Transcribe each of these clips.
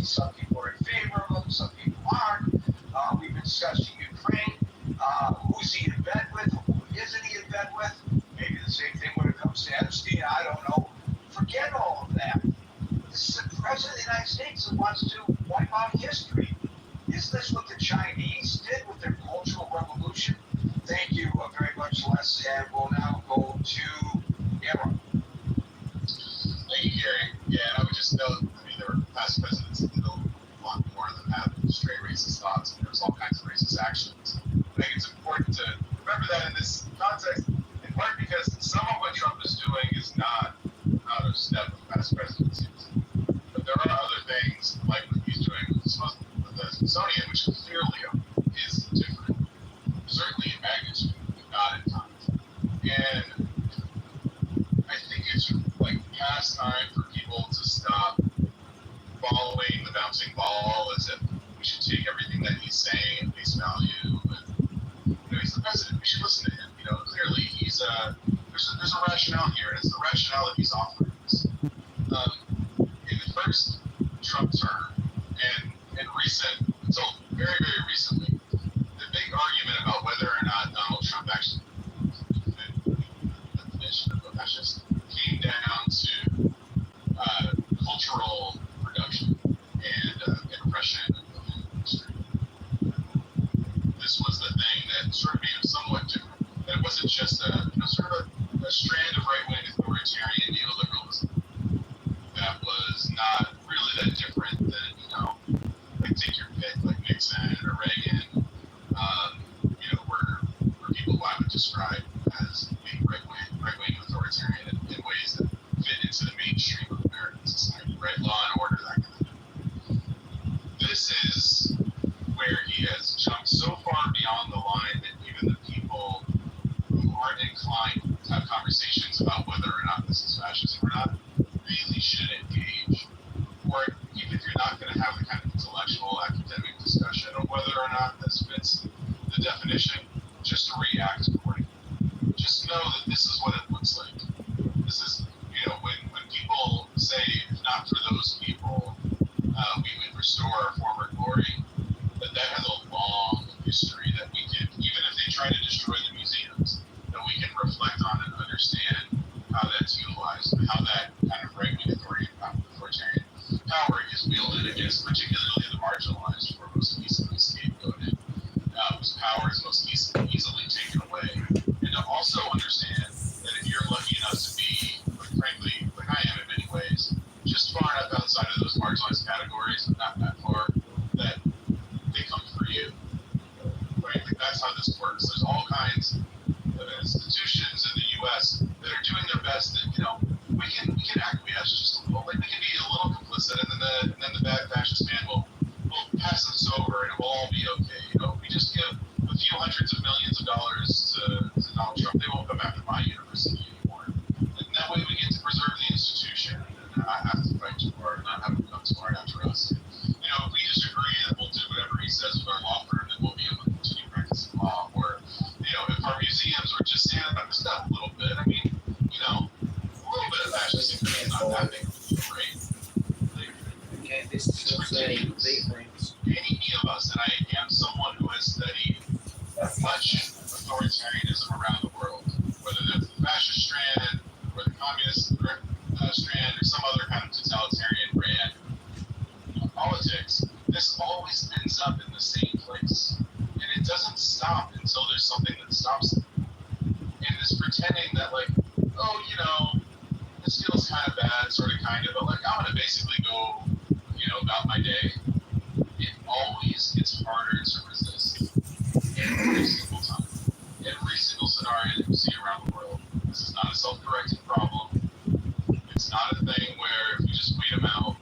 Some people are in favor of them, some people aren't. We've been discussing Ukraine. Who's he in bed with? Who isn't he in bed with? Maybe the same thing when it comes to Epstein. I don't know. Forget all of that. This is the president of the United States that wants to wipe out history. Is this what the Chinese did with their Cultural Revolution? Thank you very much, Les, and we'll now go to Emma. Thank you, Gary. Yeah, and I would just note, I mean, there were past presidents that did a lot more than have straight racist thoughts, and there's all kinds of racist actions. I think it's important to remember that in this context, in part because some of what Trump is doing is not out of step with past presidencies. But there are other things, like what he's doing with the Smithsonian, which clearly is different, certainly in magnitude, but not in time. And I think it's like past time for people to stop following the bouncing ball as if we should take everything that he's saying at face value. And, he's the president. We should listen to him. Clearly there's a rationale here, and it's the rationale that he's offering us. In the first Trump term, and until very, very recently, the big argument about whether or not Donald Trump actually fit the definition of a fascist came down to cultural production and oppression of the industry. This was the thing that sort of made him somewhat different. That it wasn't just sort of a strand of right-wing authoritarian neoliberalism that was not really that different than, like take your pick, like Nixon or Reagan, were people who I would describe as being right-wing authoritarian in ways that fit into the mainstream of American society, right? Law and order, that kind of thing. This is where he has jumped so far beyond the line that even the people who aren't inclined to have conversations about whether or not this is fascism or not really should engage. Or even if you're not going to have the kind of intellectual academic discussion on whether or not this fits the definition, just react accordingly. Just know that this is what it looks like. This is, when people say, if not for those people, we would restore our former glory, that has a long history that we can, even if they try to destroy the museums, that we can reflect on and understand how that's utilized, and how that kind of right-wing authoritarian power is wielded against particularly the marginalized, who are most easily scapegoated, whose power is most easily taken away. And to also understand that if you're lucky enough to be, frankly, like I am in many ways, just far enough outside of those marginalized categories, but not that far, that they come for you. Right? Like that's how this works. There's all kinds of institutions in the U.S. that are doing their best that, we can acquiesce just a little, like we can be a little complicit, and then the bad fascist man will pass us over, and it will all be okay. If we just give a few hundreds of millions of dollars to Donald Trump, they won't come after my university anymore. And that way we get to preserve the institution and not have to fight too hard, not have to come too hard after us. If we disagree, then we'll do whatever he says with our law firm, and we'll be able to continue practicing law. Or, if our museums are just standing up this stuff a little bit, a little bit of fascism is not that big of a deal, right? Okay, this is big things. Any of us, and I am someone who has studied much authoritarianism around the world, whether that's the fascist strand, or the communist strand, or some other kind of totalitarian brand of politics, this always ends up in the same place. And it doesn't stop until there's something that stops it. And this pretending that, this feels kind of bad, sort of, kind of, but I'm going to basically go, about my day. It always gets harder to resist every single time. Every single scenario that you see around the world. This is not a self-correcting problem. It's not a thing where if you just wait them out,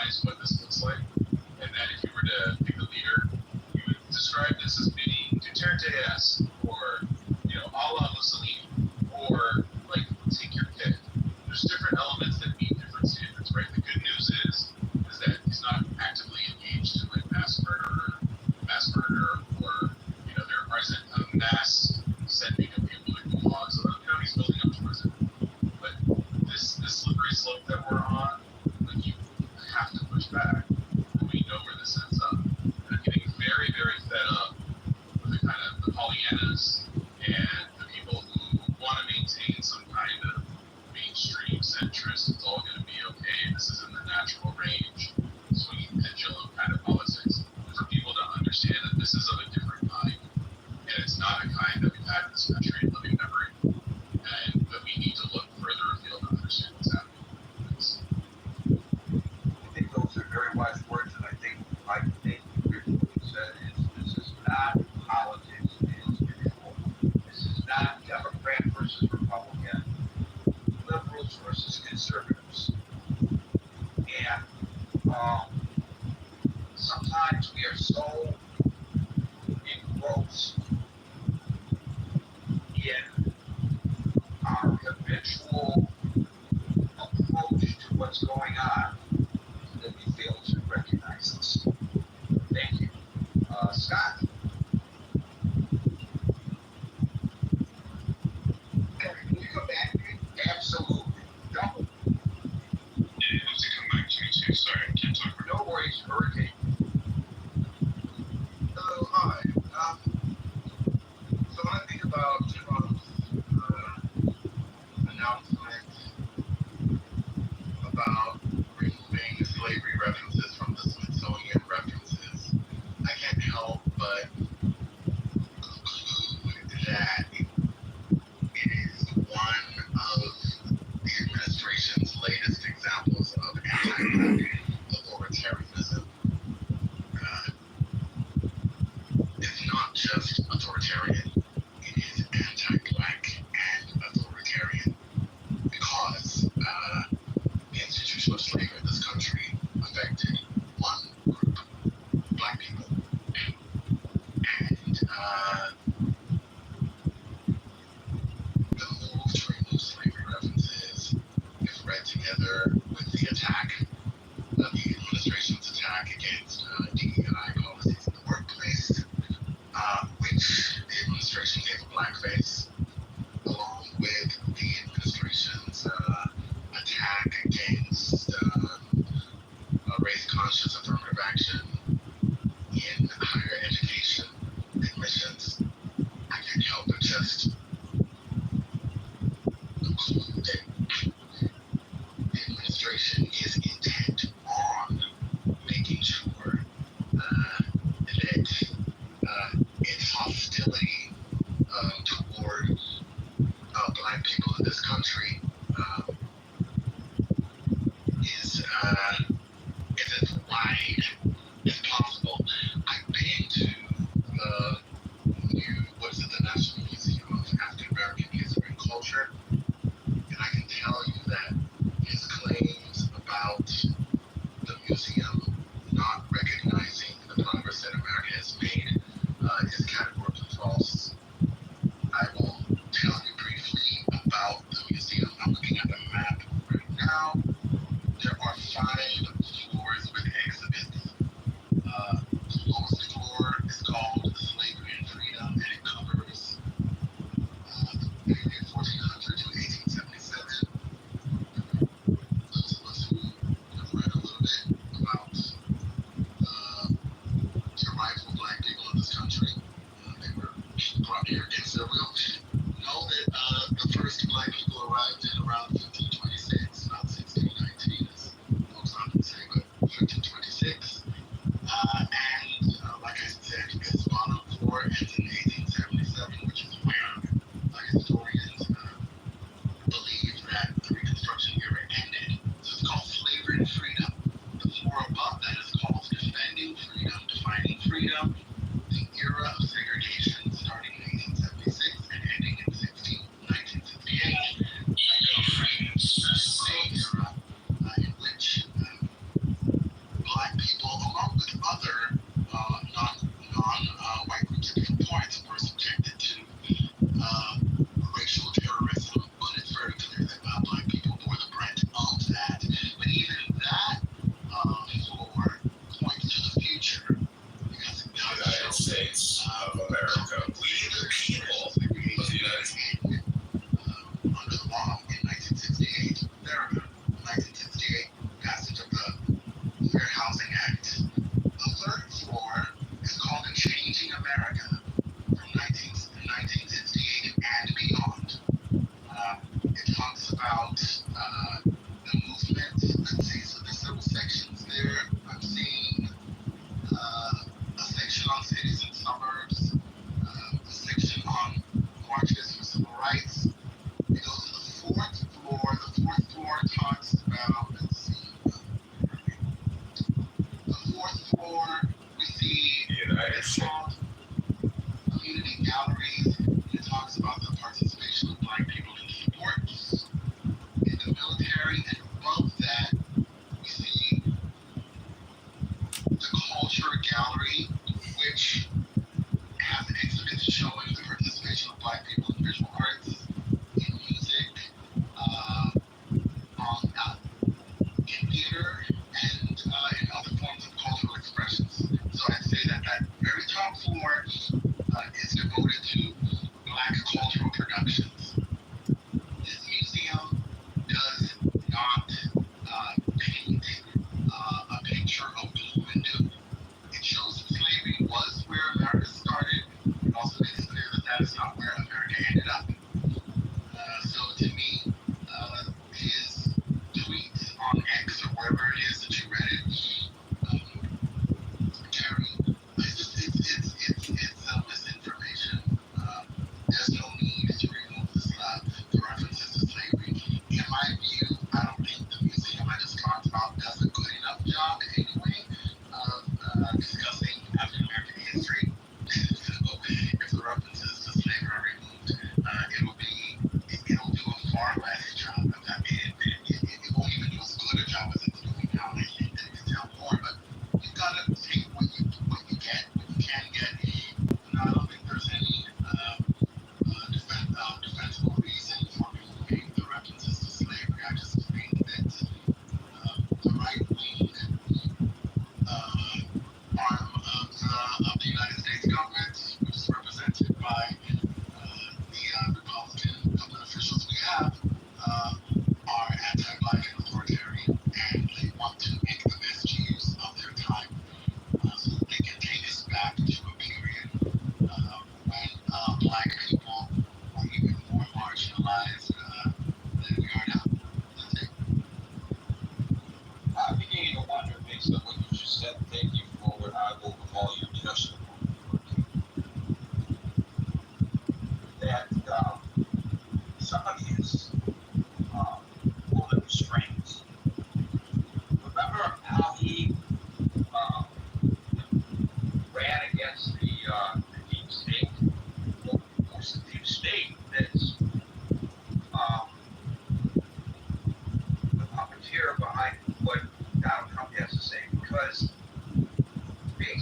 visualize what this looks like, and that if you were to pick a leader, you would describe this as maybe Duterte-esque, or a la Mussolini, or like take your pick. There's different elements that meet different standards, right? The good news is that he's not actively engaged in like mass murder, or there isn't a mass sending of people to gulags. Although he's building up towards it. But this slippery slope that we're on, like you have to push back. We know where this ends up. And I'm getting very, very fed up with the kind of the Pollyannas and the people who want to maintain some kind of mainstream centrist. It's all going to be okay. This is in the natural range, swinging pendulum kind of politics. And for people to understand that this is of a different kind, and it's not a kind that we've had in this country in living memory, and that we need to look further afield to understand what's happening. I think those are very wise words, and I think what you said is this is not politics as usual. This is not Democrat versus Republican, liberals versus conservatives. And sometimes we are so engrossed in our habitual approach to what's going on that we fail to recognize this. Thank you. Scott? Can you come back? Absolutely. Double. It has to come back to me too. Sorry, I can't talk for No worries, hurricane. Hello, hi. So when I think about Trump's announcement about removing slavery references from the Smithsonian references, I can't help but conclude that it is one of the administration's latest examples of anti-black authoritarianism. It's not just authoritarian, it is anti-black and authoritarian because the institution of slavery in this country affected one group, black people. And the move to remove slavery references is read together with the attack, the administration's attack against DEI policies in the workplace, which the administration gave a blackface, along with the administration's attack against race-conscious affirmative action in higher education admissions. I can't help but just conclude that the administration is intent on making sure that its hostility toward black people in this country is as wide as possible. I've been to the National Museum of African American History and Culture, and I can tell you that his claims about the museum not recognizing the progress that America has made is categorically false. I will tell you briefly about the museum. I'm looking at the map right now. There are 5 floors with exhibits. The lowest floor is called Slavery and Freedom, and it covers the period 1400 to 1877. Those of us who have read a little bit about the arrival of black people in this country, they were brought here against their will, know that the first black people arrived in around 1526, not 1619, as folks often say, but 1526. And like I said, its bottom floor ends in 1877, which is where historians believe that the Reconstruction era ended. So it's called Slavery and Freedom. The floor above that is called Defending Freedom, Defining Freedom, the era of segregation starting in 1876 and ending in 1968. The same era in which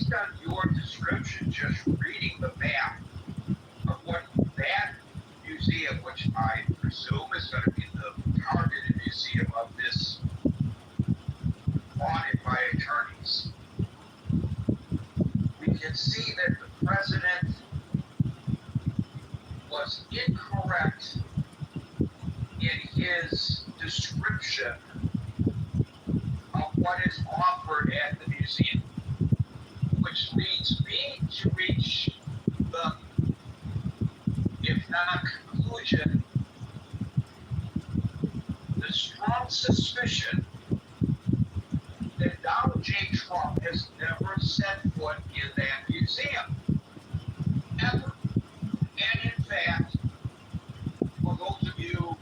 based on your description, just reading the map of what that museum, which I presume is going to be the targeted museum of this audit by attorneys, we can see that the president was incorrect in his description of what is offered at the museum, which leads me to reach the, if not conclusion, the strong suspicion that Donald J. Trump has never set foot in that museum, ever. And in fact, for those of you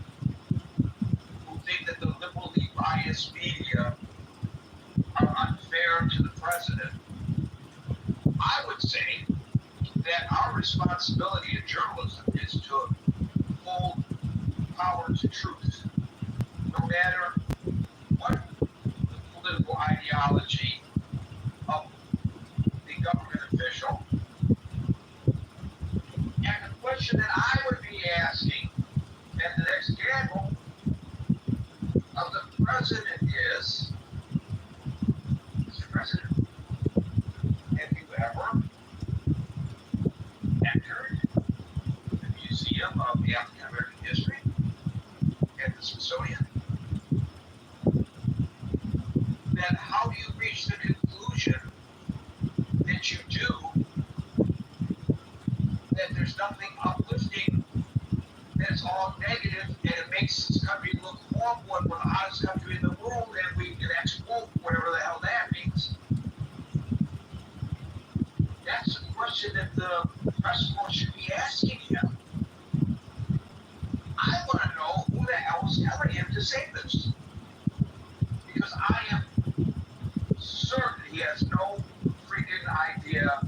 who think that the liberally biased media are unfair to the president, I would say that our responsibility in journalism is to hold power to truth, no matter what the political ideology of the government official. And the question that I would be asking at the next gavel of the president is, Mr. President, have you ever entered the Museum of African American History at the Smithsonian? Then how do you reach the conclusion that you do, that there's nothing uplifting, that it's all negative, and it makes this country look horrible, and we're the hottest country in the world, and we can export whatever the hell that means? That's a question that the press corps should be asking him. I want to know who the hell is telling him to say this. Because I am certain he has no freaking idea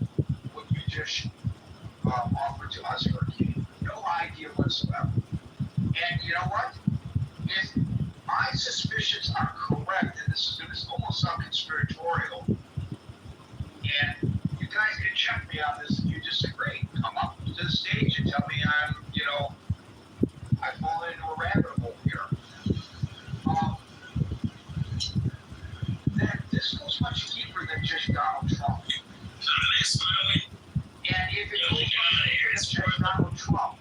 what you just offered to us, Hurricane. No idea whatsoever. And you know what? If my suspicions are correct, and this is going to almost sound conspiratorial, and you guys can check me on this if you disagree. Come up to the stage and tell me I'm, I fall into a rabbit hole here. That this goes much deeper than just Donald Trump. And if it goes much deeper than just Donald Trump,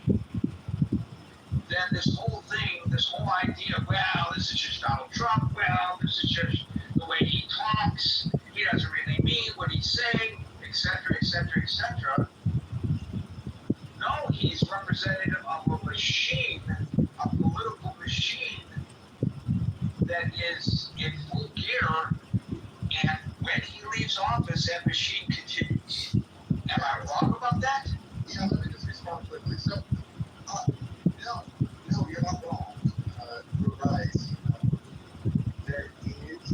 then this whole thing, this whole idea, well, this is just Donald Trump, well, this is just the way he talks, he doesn't really mean what he's saying, etc., etc., etc. No, he's representative of a machine, a political machine that is in full gear, and when he leaves office, that machine continues. Am I wrong about that? Yeah, let me just respond quickly. So, no, you're not wrong. You're right. There is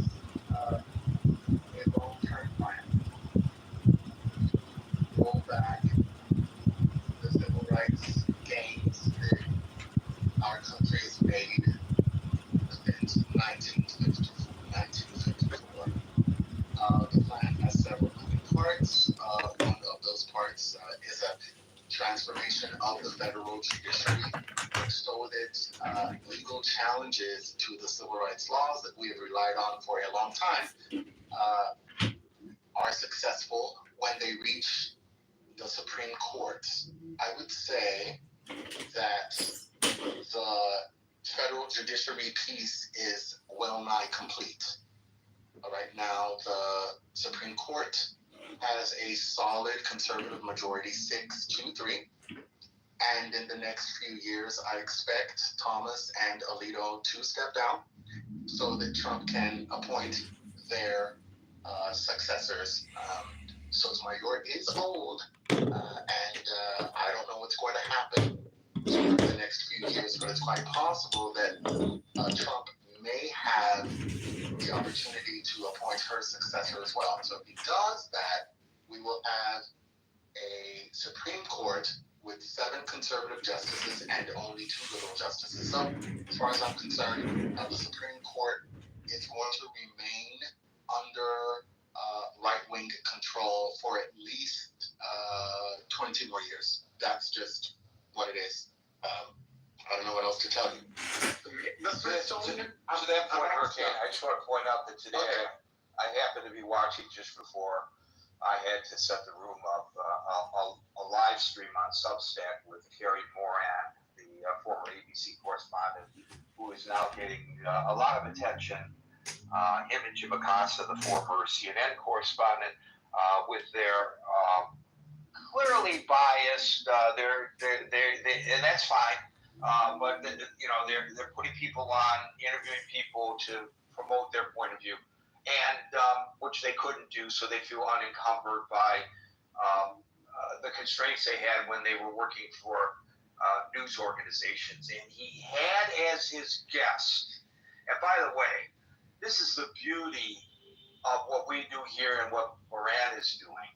a long-term plan. Roll back the civil rights gains that our country has made since 1954. The plan has several moving parts. One of those parts is a transformation of the federal judiciary so that legal challenges to the civil rights laws that we have relied on for a long time are successful when they reach the Supreme Court. I would say that the federal judiciary piece is well nigh complete. Right now, the Supreme Court has a solid conservative majority, 6-3. And in the next few years, I expect Thomas and Alito to step down so that Trump can appoint their successors. Sotomayor is old, and I don't know what's going to happen in the next few years, but it's quite possible that Trump may have the opportunity to appoint her successor as well. So if he does that, we will have a Supreme Court with 7 conservative justices and only 2 liberal justices. So as far as I'm concerned, the Supreme Court is going to remain under right-wing control for at least 22 more years. That's just what it is. I don't know what else to tell you. To that point, Hurricane, I just want to point out that today I happened to be watching just before I had to set the room up a live stream on Substack with Carrie Moran, the former ABC correspondent, who is now getting a lot of attention. Him and Jim Acosta, the former CNN correspondent, with their clearly biased. And that's fine. But they're putting people on, interviewing people to promote their point of view, and which they couldn't do, so they feel unencumbered by the constraints they had when they were working for news organizations. And he had as his guest, and by the way, this is the beauty of what we do here and what Moran is doing.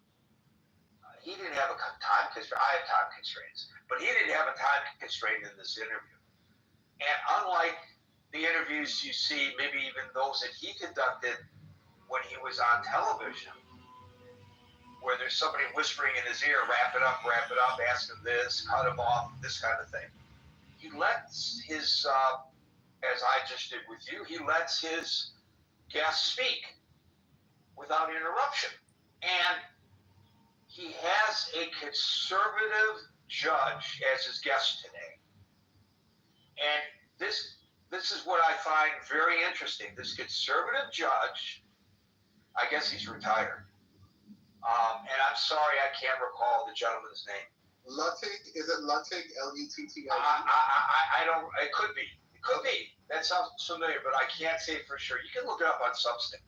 He didn't have a time constraint. I have time constraints, but he didn't have a time constraint in this interview. And unlike the interviews you see, maybe even those that he conducted when he was on television, where there's somebody whispering in his ear, wrap it up, ask him this, cut him off, this kind of thing. He lets his, as I just did with you, he lets his guests speak without interruption. And he has a conservative judge as his guest today. And this is what I find very interesting. This conservative judge, I guess he's retired. And I'm sorry, I can't recall the gentleman's name. Luttig, is it Luttig, L-U-T-T-I-G? I don't, it could be. It could be. That sounds familiar, but I can't say for sure. You can look it up on Substack.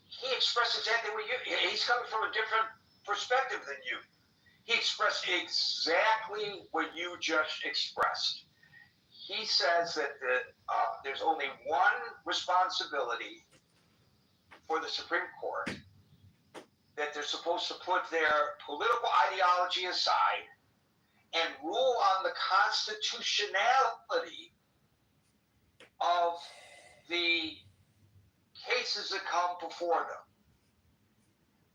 He expressed exactly what he's coming from a different perspective than you. He expressed exactly what you just expressed. He says that there's only one responsibility for the Supreme Court, that they're supposed to put their political ideology aside and rule on the constitutionality of the cases that come before them.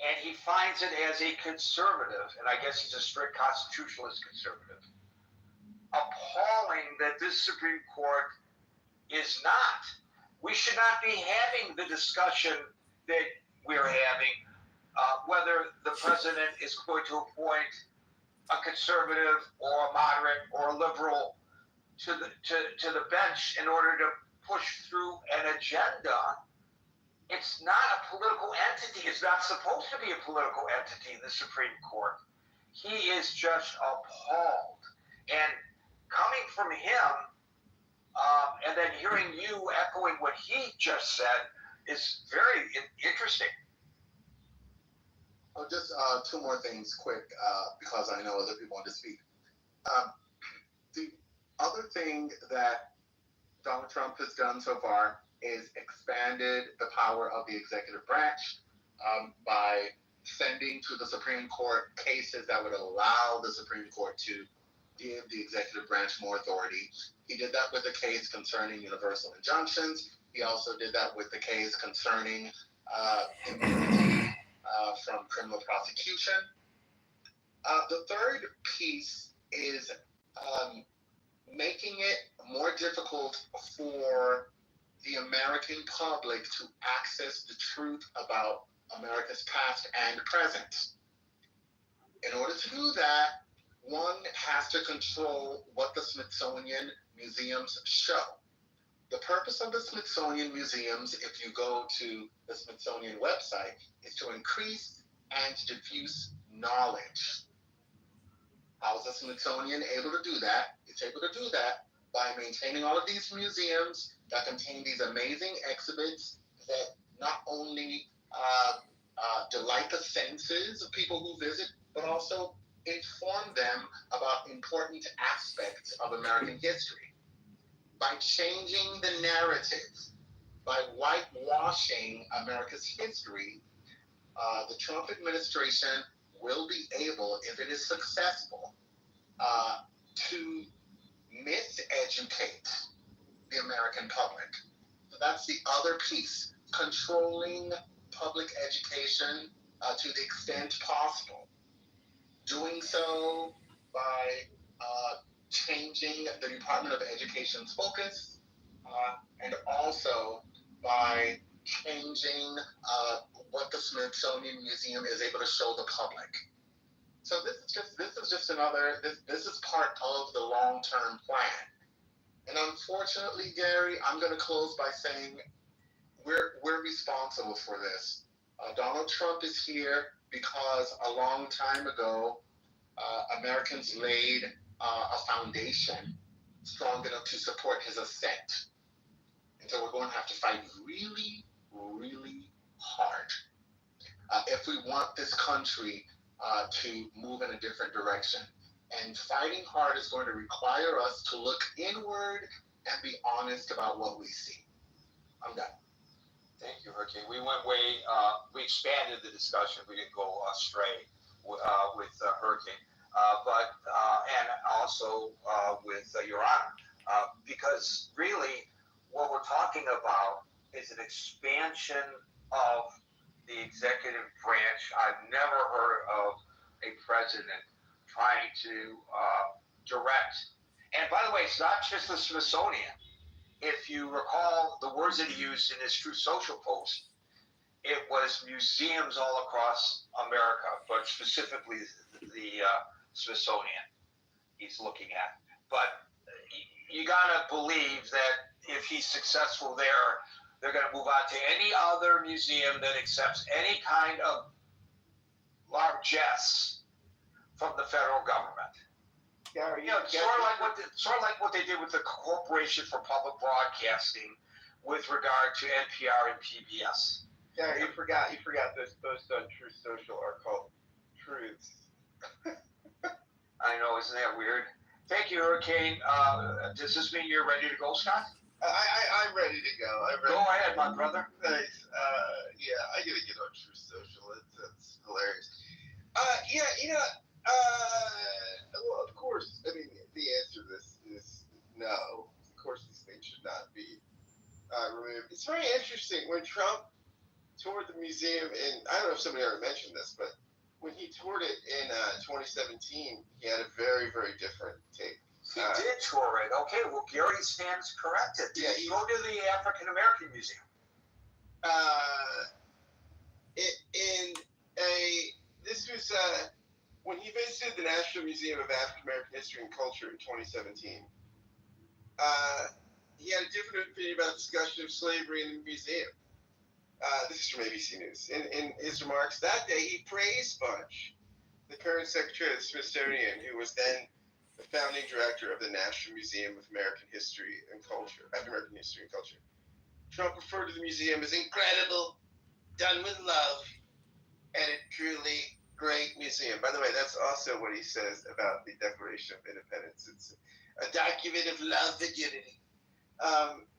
And he finds it as a conservative, and I guess he's a strict constitutionalist conservative, appalling that this Supreme Court is not. We should not be having the discussion that we're having, whether the president is going to appoint a conservative or a moderate or a liberal to the bench in order to push through an agenda. It's not a political entity. It's not supposed to be a political entity, the Supreme Court. He is just appalled. And coming from him, and then hearing you echoing what he just said is very interesting. Oh, just two more things quick, because I know other people want to speak. The other thing that Donald Trump has done so far is expanded the power of the executive branch by sending to the Supreme Court cases that would allow the Supreme Court to give the executive branch more authority. He did that with the case concerning universal injunctions. He also did that with the case concerning immunity from criminal prosecution. The third piece is making it more difficult for the American public to access the truth about America's past and present. In order to do that, one has to control what the Smithsonian museums show. The purpose of the Smithsonian museums, if you go to the Smithsonian website, is to increase and diffuse knowledge. How is the Smithsonian able to do that? It's able to do that by maintaining all of these museums that contain these amazing exhibits that not only delight the senses of people who visit, but also inform them about important aspects of American history. By changing the narrative, by whitewashing America's history, the Trump administration will be able, if it is successful, to miseducate the American public. So that's the other piece. controlling public education to the extent possible. Doing so by changing the Department of Education's focus and also by changing what the Smithsonian Museum is able to show the public. So this is just another this is part of the long-term plan. And unfortunately, Gary, I'm going to close by saying we're responsible for this. Donald Trump is here because a long time ago, Americans laid a foundation strong enough to support his ascent. And so we're going to have to fight really, really hard if we want this country to move in a different direction. And fighting hard is going to require us to look inward and be honest about what we see. I'm done. Thank you, Hurricane. We went way, we expanded the discussion. We didn't go astray with Hurricane. And also with Your Honor. Because really, what we're talking about is an expansion of the executive branch. I've never heard of a president trying to direct. And by the way, it's not just the Smithsonian. If you recall the words that he used in his Truth Social post, it was museums all across America, but specifically the Smithsonian he's looking at. But you gotta believe that if he's successful there, they're gonna move on to any other museum that accepts any kind of largesse from the federal government. Gary, Sort of like what they did with the Corporation for Public Broadcasting with regard to NPR and PBS. Gary, you forgot those posts on Truth Social are called truths. I know, isn't that weird? Thank you, Hurricane. Does this mean you're ready to go, Scott? I'm ready to go. Go ahead, my brother. Nice. Yeah, I gotta get on Truth Social. That's hilarious. Well, of course, I mean, the answer to this is no. Of course, these things should not be removed. It's very interesting when Trump toured the museum I don't know if somebody ever mentioned this, but when he toured it in 2017, he had a very, very different take. He did tour it. Okay, well, Gary stands corrected. Yeah, Go to the African American Museum. This was when he visited the National Museum of African American History and Culture in 2017. He had a different opinion about the discussion of slavery in the museum. This is from ABC News. In his remarks that day, he praised Bunch, the current secretary of the Smithsonian, who was then the founding director of the National Museum of American History and Culture, African American History and Culture. Trump referred to the museum as incredible, done with love, and a truly great museum. By the way, that's also what he says about the Declaration of Independence. It's a document of love and unity.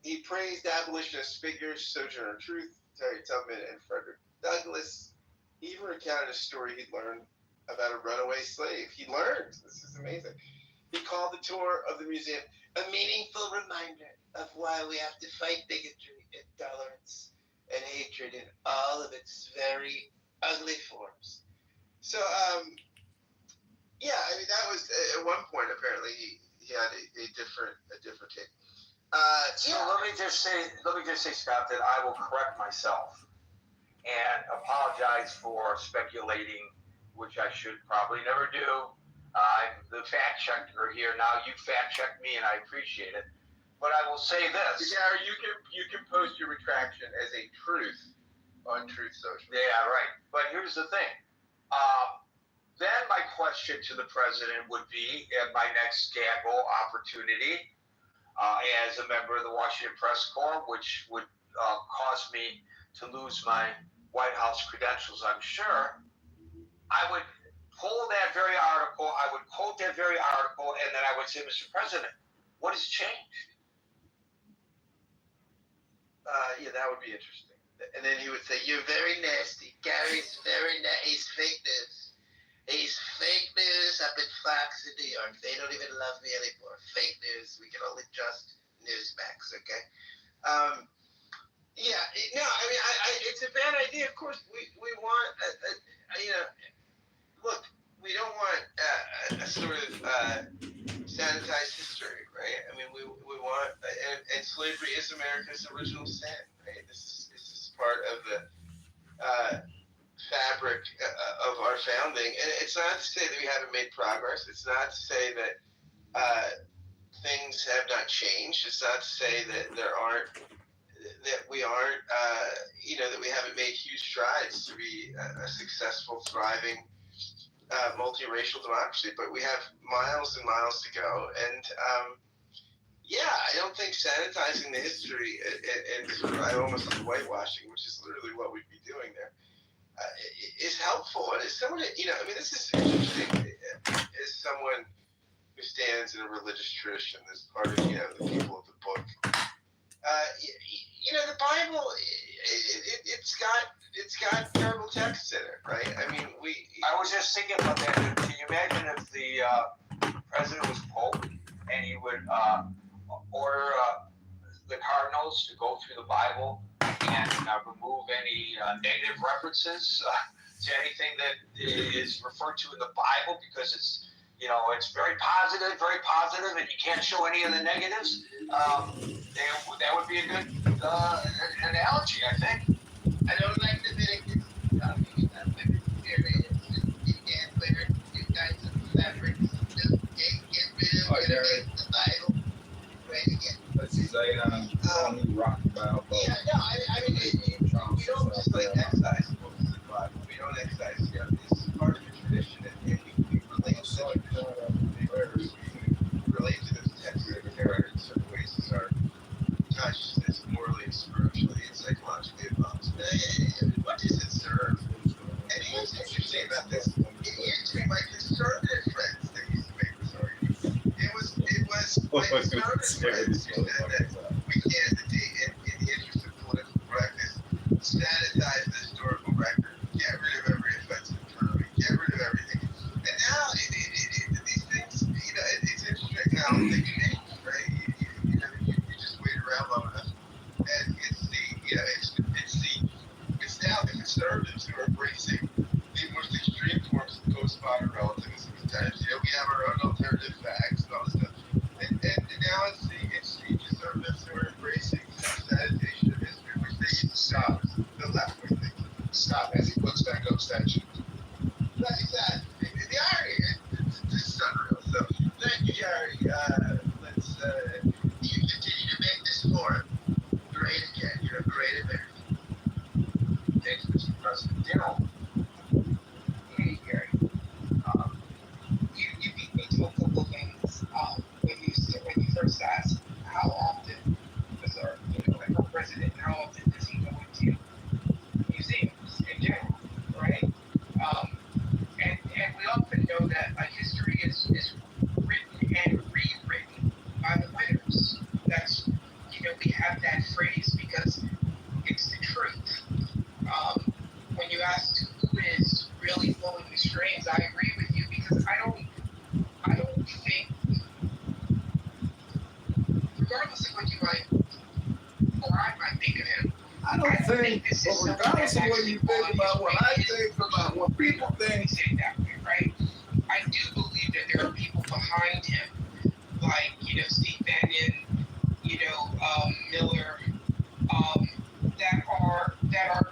He praised abolitionist figures, Sojourner Truth, Terry Tubman, and Frederick Douglass. He even recounted a story he'd learned about a runaway slave. He learned. This is amazing. He called the tour of the museum a meaningful reminder of why we have to fight bigotry, intolerance, and hatred in all of its very ugly forms. So, yeah, I mean, that was at one point. Apparently, he had a different take. Let me just say, Scott, that I will correct myself and apologize for speculating, which I should probably never do. I'm the fact checker here. Now you fact check me, and I appreciate it. But I will say this. Gary, you can post your retraction as a truth on Truth Social. Yeah, right. But here's the thing. Then my question to the president would be, at my next gaggle opportunity, as a member of the Washington Press Corps, which would cause me to lose my White House credentials, I'm sure, I would pull that very article, I would quote that very article, and then I would say, Mr. President, what has changed? Yeah, that would be interesting. And then he would say, "You're very nasty. Gary's very nasty. He's fake news. He's fake news up in Fox in New York. They don't even love me anymore. Fake news. We can only trust Newsmax, okay?" Yeah, no, I mean, course, we want, look, we don't want a sort of sanitized history, right? I mean, we want, and slavery is America's original sin, right? This is part of the fabric of our founding, and it's not to say that we haven't made progress. It's not to say that things have not changed. It's not to say that we aren't, that we haven't made huge strides to be a successful, thriving, multiracial democracy. But we have miles and miles to go, and I don't think sanitizing the history and sort of, I almost like whitewashing, which is literally what we'd be doing there, is helpful. And as someone, this is interesting. As someone who stands in a religious tradition, as part of, the people of the book, the Bible, it's got terrible texts in it, right? I mean, I was just thinking about that. Can you imagine if the president was Pope and he would order the cardinals to go through the Bible and remove any negative references to anything that is referred to in the Bible, because it's very positive, and you can't show any of the negatives. That would be a good analogy, I think. I don't like the Leviticus. You can't wear two kinds of fabrics. Just get rid of the Bible. Right again. This is a rock about. Yeah, no, I mean, we don't just like excise books in the Bible. We don't excise. This is part of the tradition, and we relate to those texts that are in certain ways as our consciousness, morally, spiritually, and psychologically advanced. What does it serve? And here's what's interesting about this. It used to be my conservative friends that used to make this argument. It was my conservative friends who said that we can't, in the interest of political correctness, sanitize the historical record, get rid of every offensive term, get rid of everything. And now these things, it's interesting how they change, right? You just wait around long enough, and it's now the conservatives who are embracing the most extreme forms of postmodern relativism. Sometimes, we have our own alternative facts and all this stuff. And now it's the conservatives who are embracing sanitization of history, which they used to stop the left-wing thing. Stop as he puts back up statues. That's exactly. The irony, this is unreal. So, thank you, Gary. Let's, you continue to make this forum great again. You're a great American. Thanks, Mr. President. Daryl. Hey, Gary. You beat me to a couple things when you first asked how often like our president, how often does he go into museums in general, right? And we often know that history is written and rewritten by the winners. That's, we have that phrase because it's the truth. When you ask who is really pulling the strings, I agree with you, because I don't think, regardless of what you might or I might think of him, I don't think, this is but regardless of what you think about what I think about what people think, say it that way, right? I do believe that there are people behind him, like, Steve Bannon, Miller, that are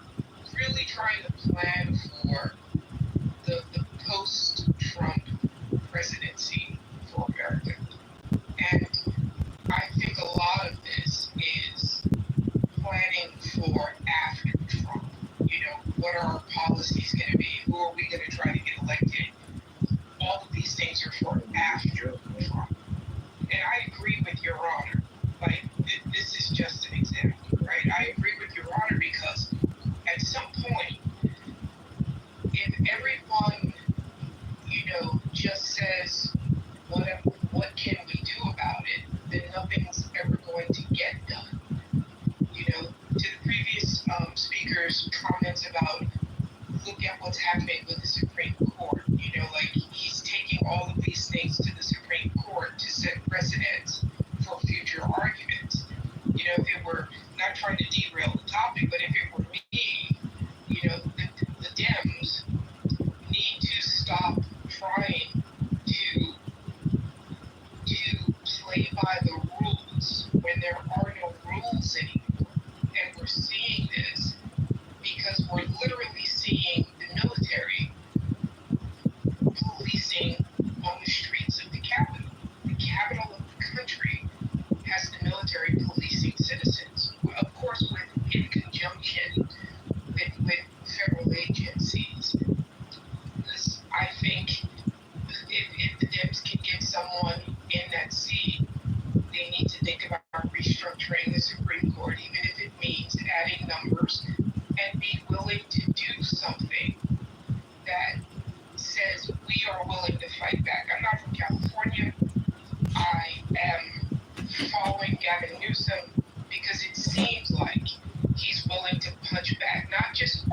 really trying to plan for the post-Trump presidency for America. And I think a lot of this is planning for after Trump. What are our policies going to be? Who are we going to try to get elected? All of these things are for after Trump. And I agree with Your Honor. Like, this is just an example, right? I agree with Your Honor because at some point, if everyone, just says, what can we do about it, then nothing's ever going to get done. To the previous speaker's comments about, look at what's happening with the Supreme Court, like he's taking all of these things to the Supreme Court to set precedents for future arguments. If it were, not trying to derail the topic, but if it were me,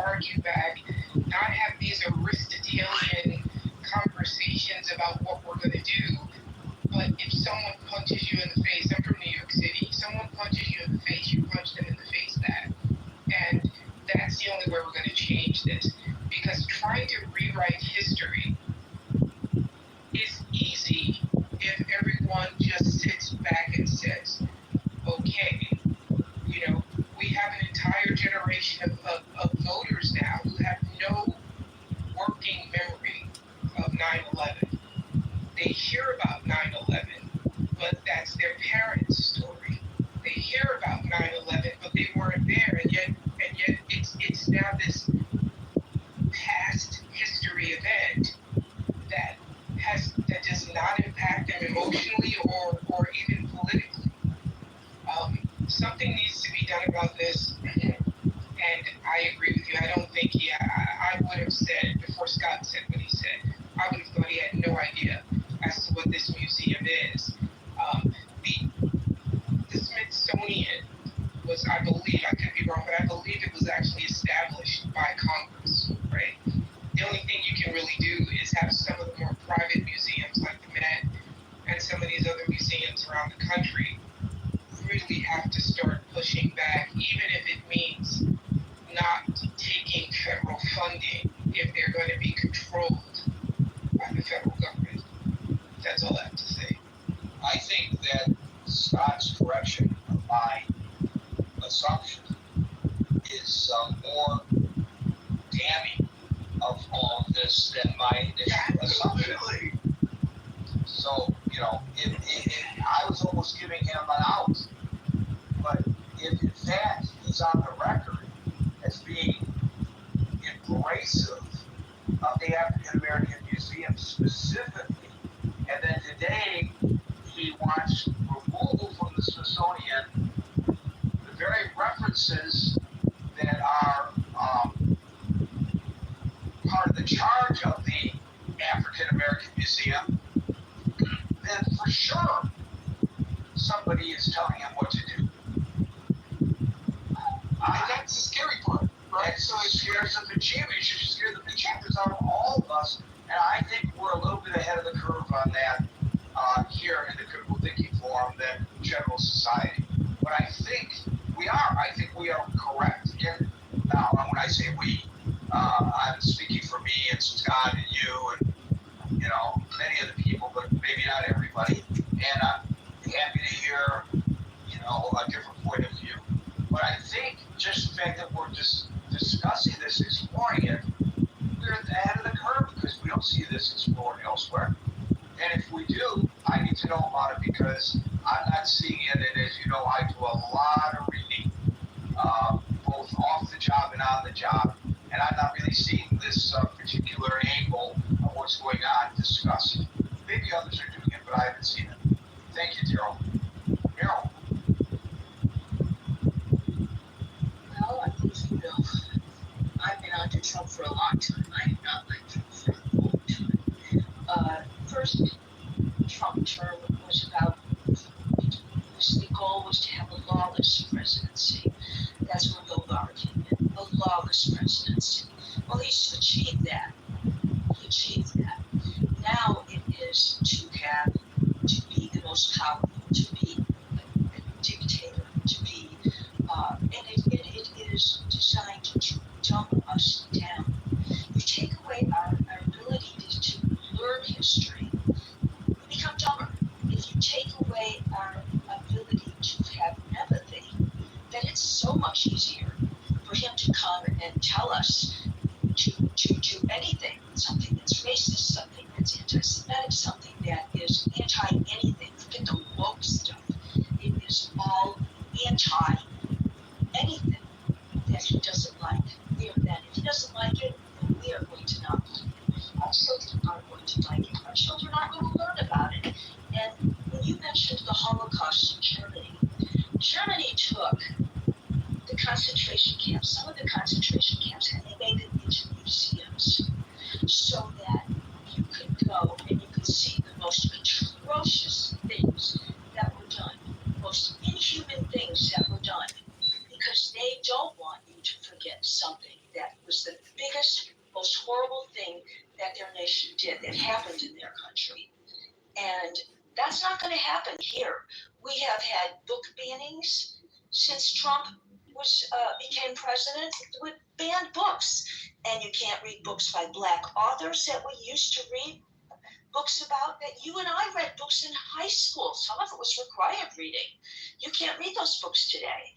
argue back, not have these Aristotelian conversations about what we're going to do. But if someone punches you in the face, I'm from New York City, someone punches you in the face, you punch them in the face back. And that's the only way we're going to change this. Because trying to rewrite history is easy if everyone just sits back and says, okay, you know, we have an entire generation of voters now who have no working memory of 9/11. They hear about 9/11, but that's their parents' story. They hear about 9/11, but they weren't there, and yet it's now this past history event that does not impact them emotionally or even politically. Something needs to be done about this, and I agree with you. I don't think I would have said, before Scott said what he said, I would have thought he had no idea as to what this museum is. The Smithsonian was, I believe, I could be wrong, but I believe it was actually established by Congress, right? The only thing you can really do is have some of the more private museums like the Met and some of these other museums around the country really have to start pushing back, even if it means not taking federal funding if they're going to be controlled by the federal government. That's all I have to say. I think that Scott's correction of my assumption is more damning of all of this than my initial assumption. So, you know, I was almost giving him an out. But if in fact he's on the record as being embracive of the African American Museum specifically, and then today he wants removal from the Smithsonian, the very references that are part of the charge of the African American Museum, then for sure somebody is telling him what to do. And that's the scary part, right? So it scares the bejeebers. It should scare the bejeebers out of all of us. And I think we're a little bit ahead of the curve on that here in the Critical Thinking Forum than general society. But I think we are. I think we are correct. And now, when I say we, I'm speaking for me and Scott and you and, you know, many of the people, but maybe not everybody. And I'm happy to hear, you know, a different point of view. But I think just the fact that we're just discussing this, exploring it, we're ahead of the curve because we don't see this explored elsewhere. And if we do, I need to know about it because I'm not seeing it. And as you know, I do a lot of reading, both off the job and on the job. And I'm not really seeing this particular angle of what's going on discussed. Maybe others are doing it, but I haven't seen it. Thank you, Daryl. Meryl. Well, I think you know, I've been under Trump for a long time. I have not liked Trump for a long time. First Trump term was about, the goal was to have a lawless presidency. That's where Bill Barr came in, a lawless presidency. Well, he's achieved that. He achieved that. Now it is to be the most powerful, to be a dictator, to be, and it is designed to dumb us down. You take away our ability to learn history, we become dumber. If you take away our ability to have empathy, then it's so much easier for him to come and tell us to do anything, something that's racist, something that's anti-Semitic, something that is anti-anything. Forget the woke stuff. It is all anti-anything that he doesn't like. If he doesn't like it, then we are going to not like it. Our children aren't going to like it. Our children aren't going to learn about it. And when you mentioned the Holocaust in Germany took the concentration camps, some of the concentration camps, and they made it into museums so that you could go and you could see the most atrocious things that were done, most inhuman things that were done, because they don't want you to forget something that that was the biggest, most horrible thing that their nation did, that happened in their country. And that's not going to happen here. We have had book bannings since Trump became president. With banned books, and you can't read books by Black authors that we used to read. Books about that you and I read books in high school. Some of it was required reading. You can't read those books today.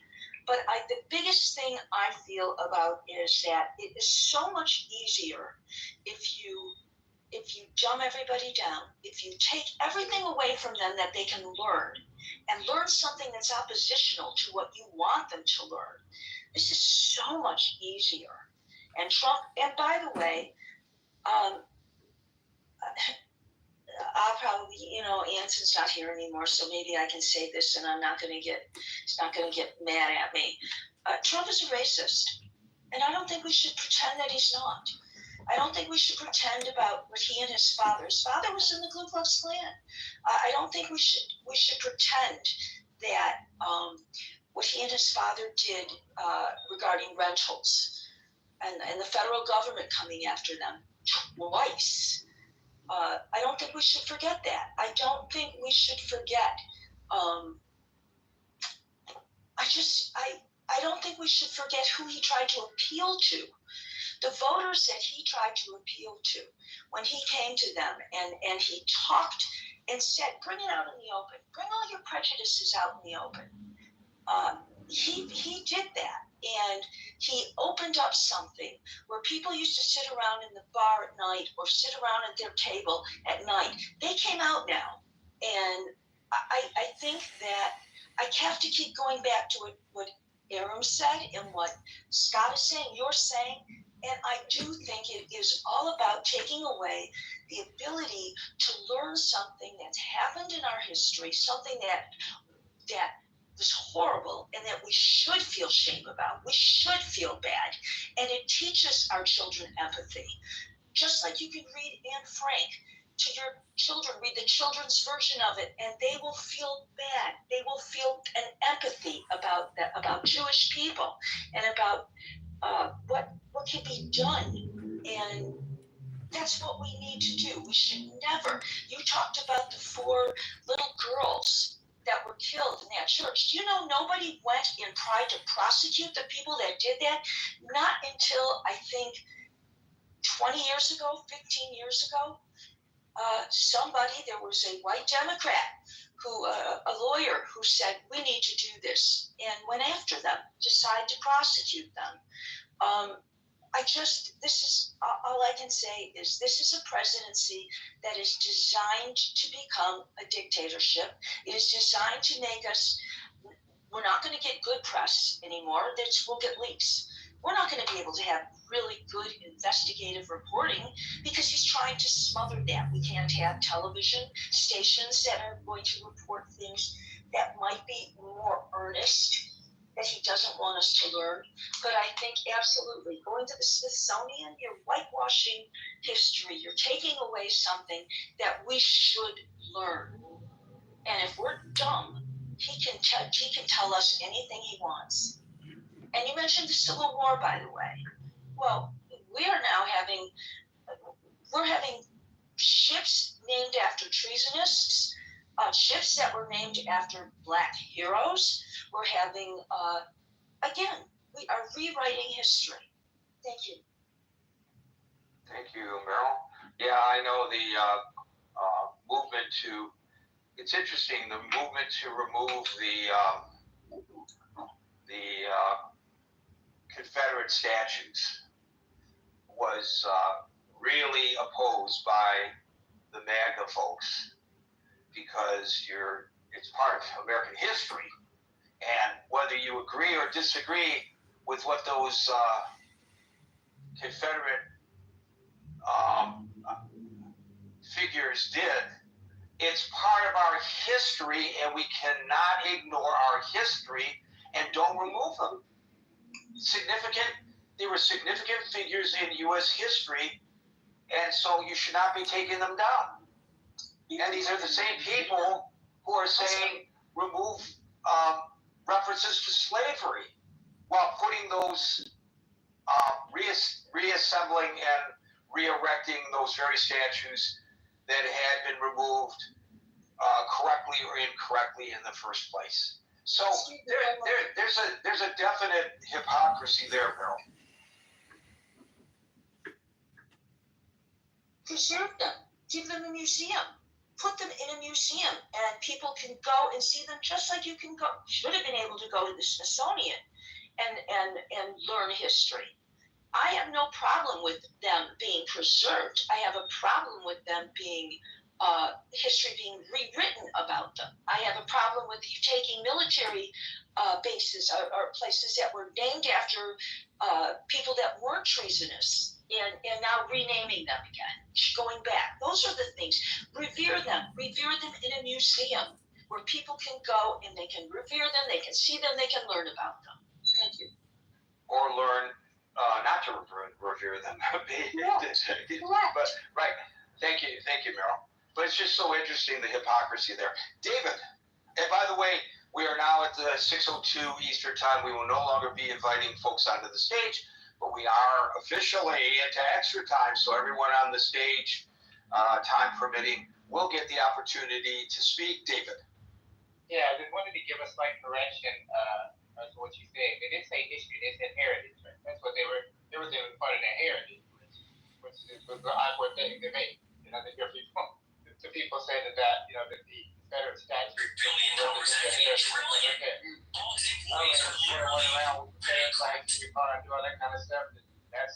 But the biggest thing I feel about is that it is so much easier if you dumb everybody down, if you take everything away from them that they can learn, and learn something that's oppositional to what you want them to learn. This is so much easier. And Trump, and by the way, I'll probably, Anson's not here anymore, so maybe I can say this and he's not going to get mad at me. Trump is a racist, and I don't think we should pretend that he's not. I don't think we should pretend about what he and his father was in the Ku Klux Klan. I don't think we should pretend that what he and his father did regarding rentals and the federal government coming after them twice. I don't think we should forget that. I don't think we should forget. I don't think we should forget who he tried to appeal to. The voters that he tried to appeal to when he came to them and he talked and said, bring it out in the open. Bring all your prejudices out in the open. He did that. And he opened up something where people used to sit around in the bar at night or sit around at their table at night. They came out now. And I think that I have to keep going back to what Aram said and what Scott is saying, you're saying. And I do think it is all about taking away the ability to learn something that's happened in our history, something that was horrible and that we should feel shame about. We should feel bad. And it teaches our children empathy. Just like you can read Anne Frank to your children, read the children's version of it, and they will feel bad. They will feel an empathy about that, about Jewish people and about what can be done. And that's what we need to do. We should never. You talked about the 4 little girls that were killed in that church. Do you know nobody went and tried to prosecute the people that did that? Not until, I think, 20 years ago, 15 years ago. There was a white Democrat a lawyer who said, we need to do this, and went after them, decided to prosecute them. This is all I can say is this is a presidency that is designed to become a dictatorship. It is designed to make us, we're not going to get good press anymore. We'll get leaks. We're not going to be able to have really good investigative reporting because he's trying to smother that. We can't have television stations that are going to report things that might be more earnest, that he doesn't want us to learn. But I think absolutely going to the Smithsonian, you're whitewashing history. You're taking away something that we should learn. And if we're dumb, he can tell us anything he wants. And you mentioned the Civil War, by the way. Well, we're having ships named after treasonists, ships that were named after Black heroes. We're having, again, we are rewriting history. Thank you. Thank you, Meryl. Yeah, I know the movement to, it's interesting, the movement to remove the Confederate statues was really opposed by the MAGA folks because it's part of American history. And whether you agree or disagree with what those Confederate figures did, it's part of our history, and we cannot ignore our history and don't remove them. They were significant figures in U.S. history, and so you should not be taking them down. And these are the same people who are saying remove references to slavery while putting those reassembling and re-erecting those very statues that had been removed correctly or incorrectly in the first place. So there's a definite hypocrisy there, Meryl. Preserve them. Give them a museum. Put them in a museum, and people can go and see them just like you can go. Should have been able to go to the Smithsonian and learn history. I have no problem with them being preserved. I have a problem with them being history being rewritten about them. I have a problem with you taking military bases or places that were named after people that weren't treasonous and now renaming them again, going back. Those are the things. Revere them in a museum where people can go and they can revere them, they can see them, they can learn about them. Thank you. Or learn not to revere them. But right. Thank you, Meryl. But it's just so interesting, the hypocrisy there. David, and by the way, we are now at the 6:02 Eastern time. We will no longer be inviting folks onto the stage, but we are officially into extra time, so everyone on the stage, time permitting, will get the opportunity to speak. David. Yeah, I just wanted to give a slight correction as to what you said. They didn't say history, they said heritage. Right? That's what they were doing part of their heritage, which was the awkward thing to make. You know, the people say that that the Confederate statue represents all these employees are running around with flags in your car and do all that kind of stuff. That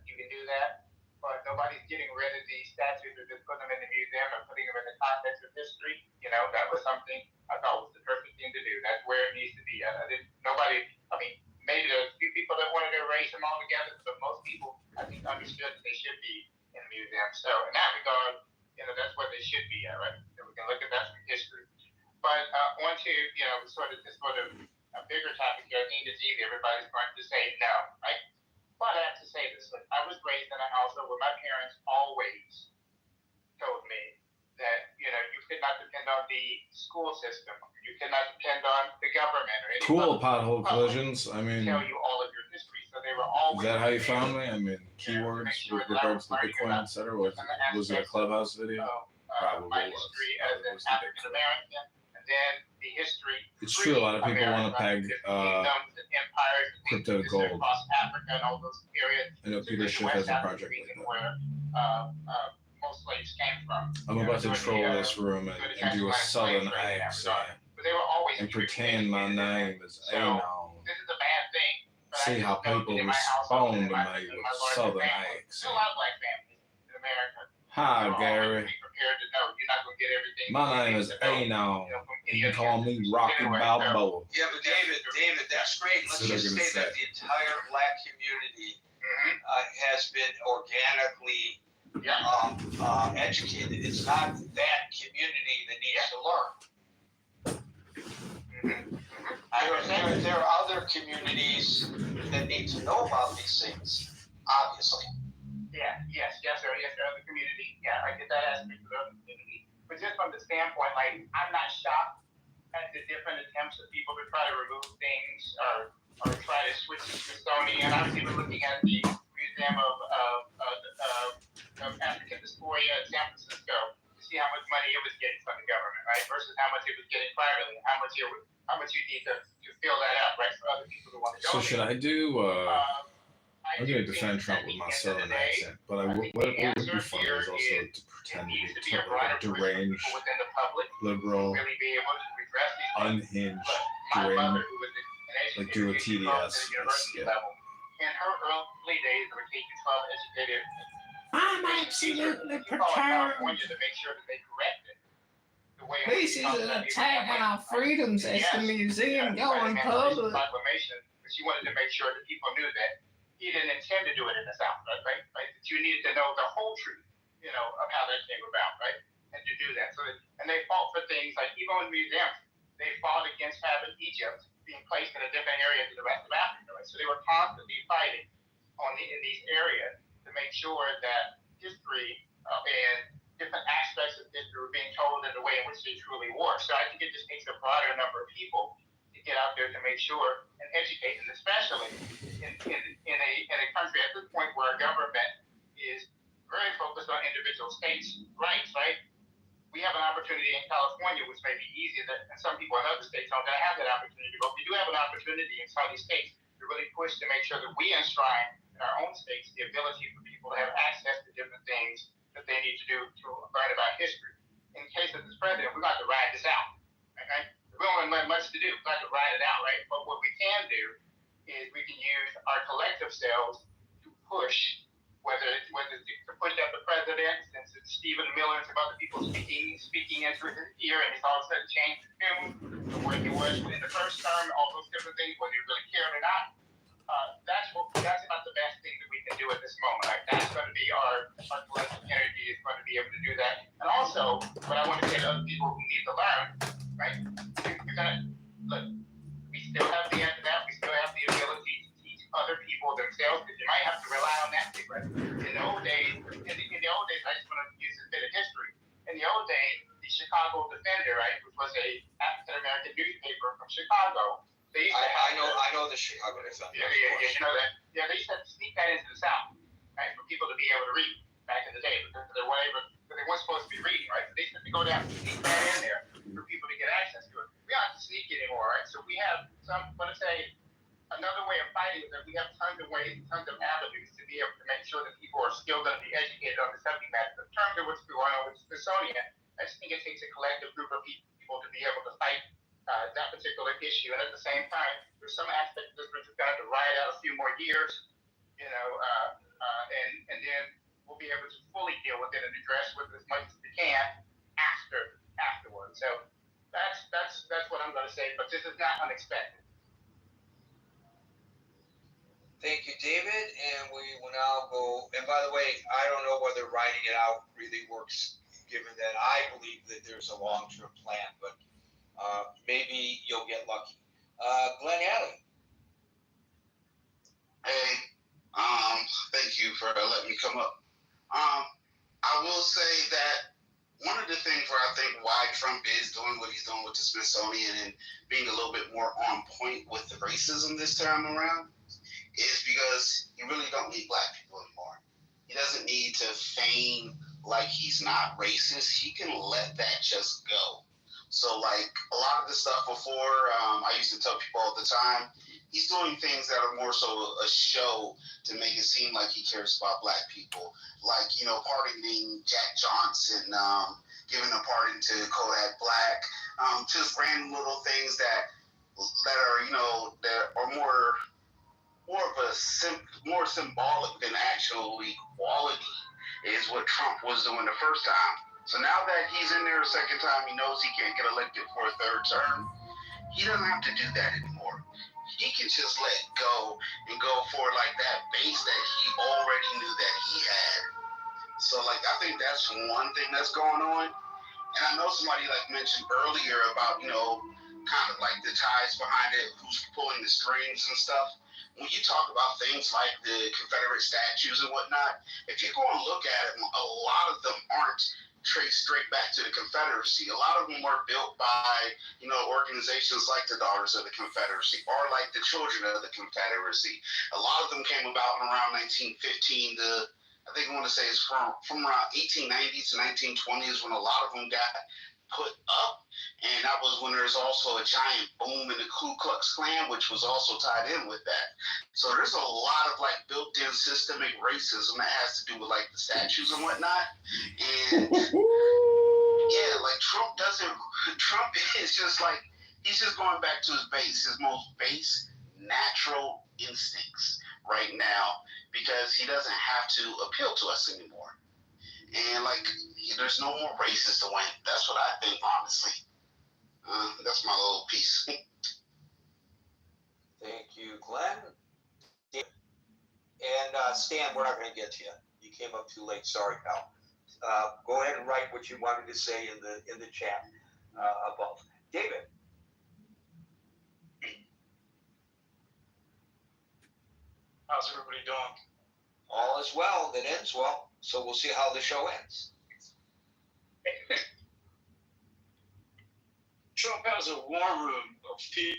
you can do that. But nobody's getting rid of these statues or just putting them in the museum or putting them in the context of history. You know, that was something I thought was the perfect thing to do. That's where it needs to be. Maybe there's a few people that wanted to erase them all together, but most people, I think, understood that they should be in the museum. So in that regard, that's where they should be at, right? So we can look at that from history. But on to, sort of a bigger topic here. I think it's easy. Everybody's going to say no, right? But I have to say this. Look, I was raised in a household where my parents always told me that, you could not depend on the school system. You cannot depend on the government or any cool pothole collisions. I mean, tell you all of your history. So they were always. Is that how you found me? I mean, keywords with regards to Bitcoin, etc. Was it a Clubhouse video? Probably my history as an African American, and then the history. It's true. A lot of people want to peg empires crypto to gold. Across Africa and all those areas. I know Peter Schiff has a project like that. Where most slaves came from. I'm about to troll this room and do a southern accent and pretend my name is Anon. This is a bad thing. See how people respond to me with southern accent. There's a lot of black families in America. Hi, Gary. My name is Anon. You can call me Rocky Balboa. Yeah, but David, that's great. Let's just say that the entire black community has been organically educated. It's not that community that needs to learn. There are other communities that need to know about these things, obviously. Yes, there are other communities. Yeah, I get that aspect of the other community. But just from the standpoint, I'm not shocked at the different attempts of people to try to remove things or try to switch to Smithsonian. I was even looking at the Museum of African Dysphoria in San Francisco to see how much money it was getting from the government, right, versus how much it was getting privately, how much you need to fill that out, right, for other people who want to go. So should I do? I'm going to defend Trump with my southern accent, but what would be funny is also to pretend to be totally deranged, liberal, unhinged, deranged, like do a TDS skit. In her early days of a K-12 educated, I'm absolutely perturbed. California to make sure that they corrected the way this is an attack on our freedoms as the museum going public. Proclamation, but she wanted to make sure that people knew that he didn't intend to do it in the South, right? That you needed to know the whole truth, of how that came about, right? And to do that. And they fought for things like, even in museums, they fought against having Egypt being placed in a different area than the rest of Africa, right? So they were constantly fighting in these areas to make sure that history and different aspects of history were being told in the way in which they truly were. So I think it just takes a broader number of people to get out there to make sure and educate, and especially in a country at this point where our government is very focused on individual states' rights, right? We have an opportunity in California, which may be easier than some people in other states aren't going to have that opportunity, but we do have an opportunity in some of these states to really push to make sure that we enshrine in our own states the ability for people to have access to different things that they need to do to learn about history. In the case of this president, we're going to ride this out. Okay? We don't have much to do. We're going to ride it out, right? But what we can do is we can use our collective selves to push, whether it's to push up the president, since it's Stephen Miller and some other people speaking into his ear, and he's all of a sudden changed his tune from what he was in the first term, all those different things, whether you really care or not. That's about the best thing that we can do at this moment. Right? That's going to be our collective energy is going to be able to do that. And also, what I want to say to other people who need to learn, right? You're going to look. We still have the internet. We still have the ability to teach other people themselves, because you might have to rely on that too. Right? In the old days, I just want to use a bit of history. In the old days, the Chicago Defender, right, which was a African American newspaper from Chicago. I know the Chicago Defender. Yeah, you know that. Yeah, they used to sneak that into the South, right, for people to be able to read back in the day, because they weren't supposed to be reading, right? So they used to go down and sneak that in there for people to get access to it. We aren't sneak anymore, right? So we have another way of fighting is that we have tons of ways, tons of avenues to be able to make sure that people are still going to be educated on the subject matter. In terms of what's going on with Smithsonian, I just think it takes a collective group of people to be able to fight that particular issue. And at the same time, there's some aspect of this which is going to ride out a few more years, and then we'll be able to fully deal with it and address with as much as we can afterwards. So that's what I'm going to say. But this is not unexpected. Thank you, David. And we will now go. And by the way, I don't know whether writing it out really works, given that I believe that there's a long-term plan, but maybe you'll get lucky. Glenn Alley. Hey, thank you for letting me come up. I will say that one of the things where I think why Trump is doing what he's doing with the Smithsonian and being a little bit more on point with the racism this time around is because you really don't need black people anymore. He doesn't need to feign like he's not racist. He can let that just go. So, like, a lot of the stuff before, I used to tell people all the time, he's doing things that are more so a show to make it seem like he cares about black people. Like, pardoning Jack Johnson, giving a pardon to Kodak Black, just random little things that are, that are more symbolic than actual equality is what Trump was doing the first time. So now that he's in there a second time, he knows he can't get elected for a third term. He doesn't have to do that anymore. He can just let go and go for like that base that he already knew that he had. So like I think that's one thing that's going on. And I know somebody like mentioned earlier about, kind of like the ties behind it, who's pulling the strings and stuff. When you talk about things like the Confederate statues and whatnot, if you go and look at it, a lot of them aren't traced straight back to the Confederacy. A lot of them were built by, organizations like the Daughters of the Confederacy or like the Children of the Confederacy. A lot of them came about in around 1915 to, I think I want to say it's from around 1890 to 1920 is when a lot of them got put up. And that was when there's also a giant boom in the Ku Klux Klan, which was also tied in with that. So there's a lot of like built-in systemic racism that has to do with like the statues and whatnot. And yeah, like Trump is just like, he's just going back to his most base natural instincts right now, because he doesn't have to appeal to us anymore. And like, there's no more races to win. That's what I think, honestly. That's my little piece. Thank you, Glenn. And Stan, we're not going to get to you. You came up too late. Sorry, pal. Go ahead and write what you wanted to say in the chat above. David. How's everybody doing? All is well that ends well. So we'll see how the show ends. Trump has a war room of people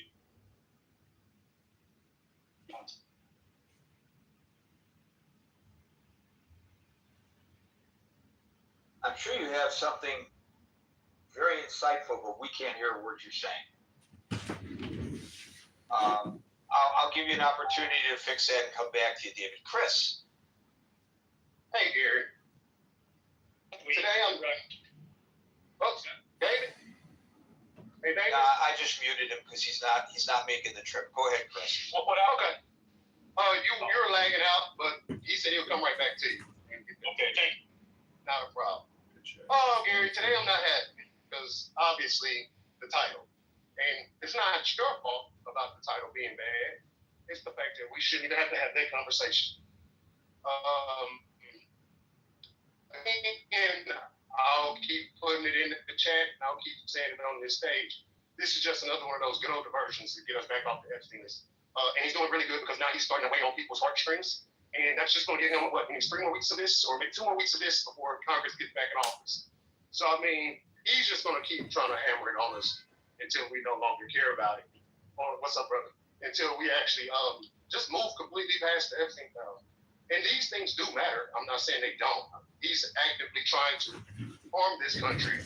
I'm sure you have something very insightful, but we can't hear a word you're saying. I'll give you an opportunity to fix that and come back to you, David. Chris. Hey, Gary. Today I'm going. Oops, David. Hey, David. I just muted him because he's not making the trip. Go ahead, Chris. Okay. You're lagging out, but he said he'll come right back to you. Okay, thank you. Not a problem. Oh, Gary, today I'm not happy because obviously the title, and it's not your fault about the title being bad. It's the fact that we shouldn't even have to have that conversation. And I'll keep putting it in the chat, and I'll keep saying it on this stage. This is just another one of those good old diversions to get us back off the Epstein list. And he's doing really good because now he's starting to weigh on people's heartstrings. And that's just going to get him, what, 3 more weeks of this, or maybe 2 more weeks of this before Congress gets back in office. So, I mean, he's just going to keep trying to hammer it on us until we no longer care about it. Or, what's up, brother? Until we actually just move completely past the Epstein file. And these things do matter. I'm not saying they don't. He's actively trying to harm this country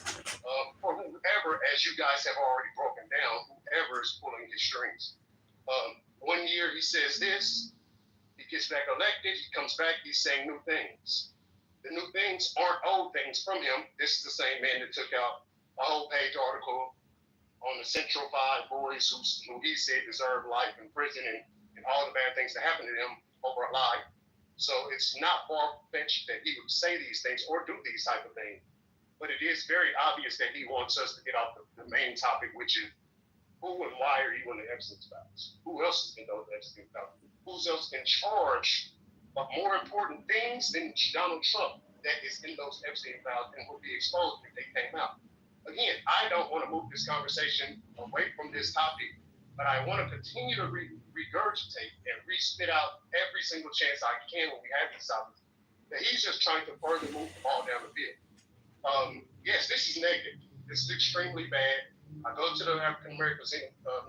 for whoever, as you guys have already broken down, whoever is pulling his strings. 1 year he says this, he gets back elected, he comes back, he's saying new things. The new things aren't old things from him. This is the same man that took out a whole page article on the Central 5 boys who he said deserved life in prison and all the bad things that happened to them over a lie. So it's not far-fetched that he would say these things or do these type of things. But it is very obvious that he wants us to get off the main topic, which is who and why are you in the Epstein files? Who else is in those Epstein files? Who's else in charge of more important things than Donald Trump that is in those Epstein files and will be exposed if they came out? Again, I don't want to move this conversation away from this topic, but I want to continue to regurgitate and re-spit out every single chance I can when we have these topics. That he's just trying to further move the ball down the field. Yes, this is negative. This is extremely bad. I go to the African American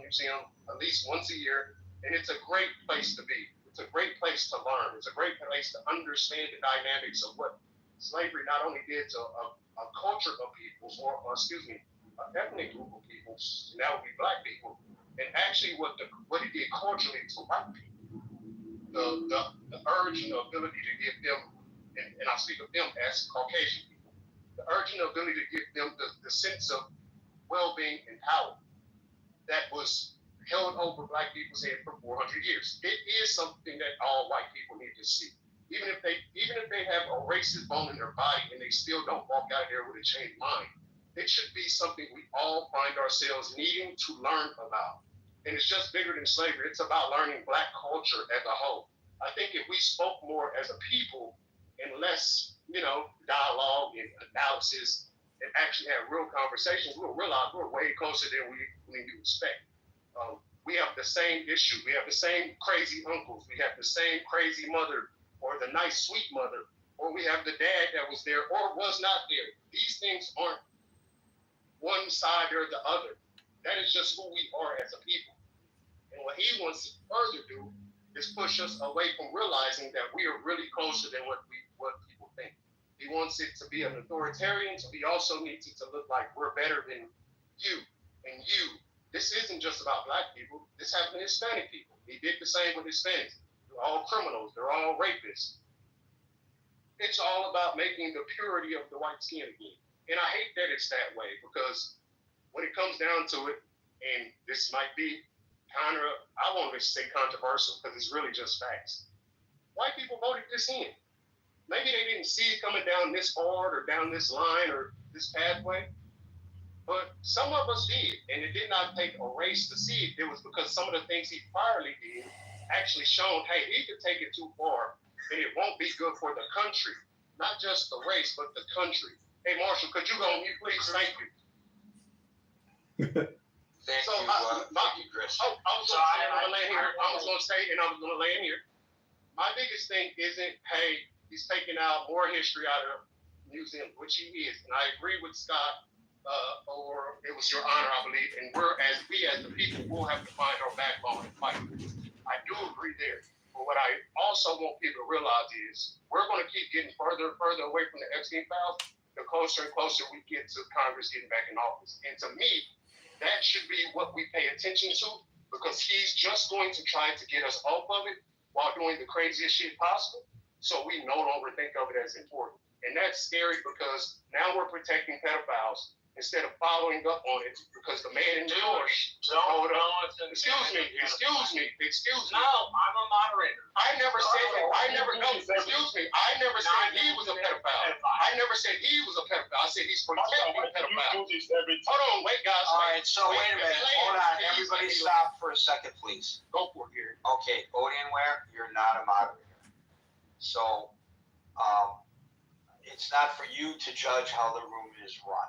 Museum at least once a year, and it's a great place to be. It's a great place to learn. It's a great place to understand the dynamics of what slavery not only did to a culture of people, or an ethnic group of people, and that would be black people, and actually what it did culturally to white people. The urge and the ability to give them, and I speak of them as Caucasian people, the urge and the ability to give them the sense of well-being and power that was held over black people's head for 400 years. It is something that all white people need to see. Even if they have a racist bone in their body and they still don't walk out there with a changed mind, it should be something we all find ourselves needing to learn about. And it's just bigger than slavery. It's about learning black culture as a whole. I think if we spoke more as a people and less, dialogue and analysis and actually have real conversations, we'll realize we're way closer than we expect. We have the same issue. We have the same crazy uncles. We have the same crazy mother, or the nice, sweet mother, or we have the dad that was there or was not there. These things aren't one side or the other. That is just who we are as a people. And what he wants to further do is push us away from realizing that we are really closer than what people think. He wants it to be an authoritarian, so he also needs it to look like we're better than you and you. This isn't just about black people. This happened to Hispanic people. He did the same with Hispanics. They're all criminals. They're all rapists. It's all about making the purity of the white skin again. And I hate that it's that way, because when it comes down to it, and this might be I won't say controversial, because it's really just facts. White people voted this in. Maybe they didn't see it coming down this hard or down this line or this pathway, but some of us did, and it did not take a race to see it. It was because some of the things he priorly did actually shown, hey, he could take it too far, and it won't be good for the country, not just the race, but the country. Hey, Marshall, could you go on mute, please? Thank you. Thank you, Chris. I was going to say, and I was going to land here. My biggest thing isn't, hey, he's taking out more history out of the museum, which he is. And I agree with Scott, or it was your honor, I believe. And we as the people will have to find our backbone and fight. I I do agree there. But what I also want people to realize is we're going to keep getting further and further away from the Epstein files the closer and closer we get to Congress getting back in office. And to me, that should be what we pay attention to, because he's just going to try to get us off of it while doing the craziest shit possible. So we no longer think of it as important. And that's scary because now we're protecting pedophiles instead of following up on it, because the man in George told us, excuse me. No, I'm a moderator. I never said he was a pedophile. I never said he was a pedophile. I said he's protecting pedophiles. Hold on, wait, guys. All right, so wait a minute. Hold on. Everybody stop for a second, please. Go for it, Gary. Okay, Odianware, you're not a moderator. So, it's not for you to judge how the room is run.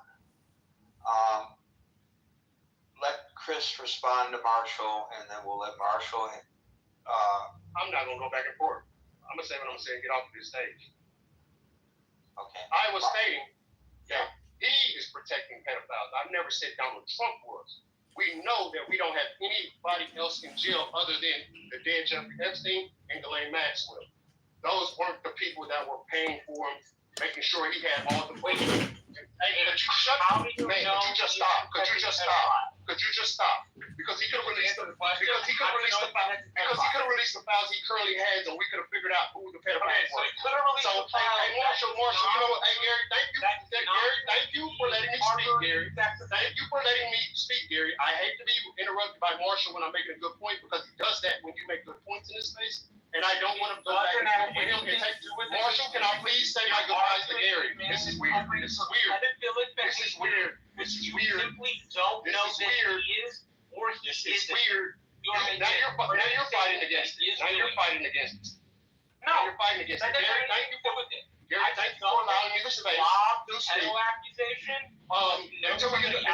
Let Chris respond to Marshall, and then we'll let Marshall. I'm not gonna go back and forth. I'm gonna say what I'm saying. Get off of this stage. Okay. I was stating that he is protecting pedophiles. I've never said Donald Trump was. We know that we don't have anybody else in jail other than the dead Jeffrey Epstein and Ghislaine Maxwell. Those weren't the people that were paying for him, making sure he had all the weight. Hey, could you shut up? Man, could you just stop? Could you just stop? Could you just stop? Because he could have released the files he currently has, and we could have figured out who the pedophiles were. So, hey, Marshall, you know what? Hey, Gary, thank you for letting me speak, Gary. Thank you for letting me speak, Gary. I hate to be interrupted by Marshall when I'm making a good point, because he does that when you make good points in his space. And I don't want to go back and forth with him and take Marshall, can I please say my goodbyes to Gary? This is weird. This is weird. This is weird. This is weird. Simply don't know that he is or he This is isn't. weird. Now you're fighting against it. Now you're fighting against it. Now you're fighting against it. Gary, thank you for allowing me to speak. Pedo accusation. Until we get the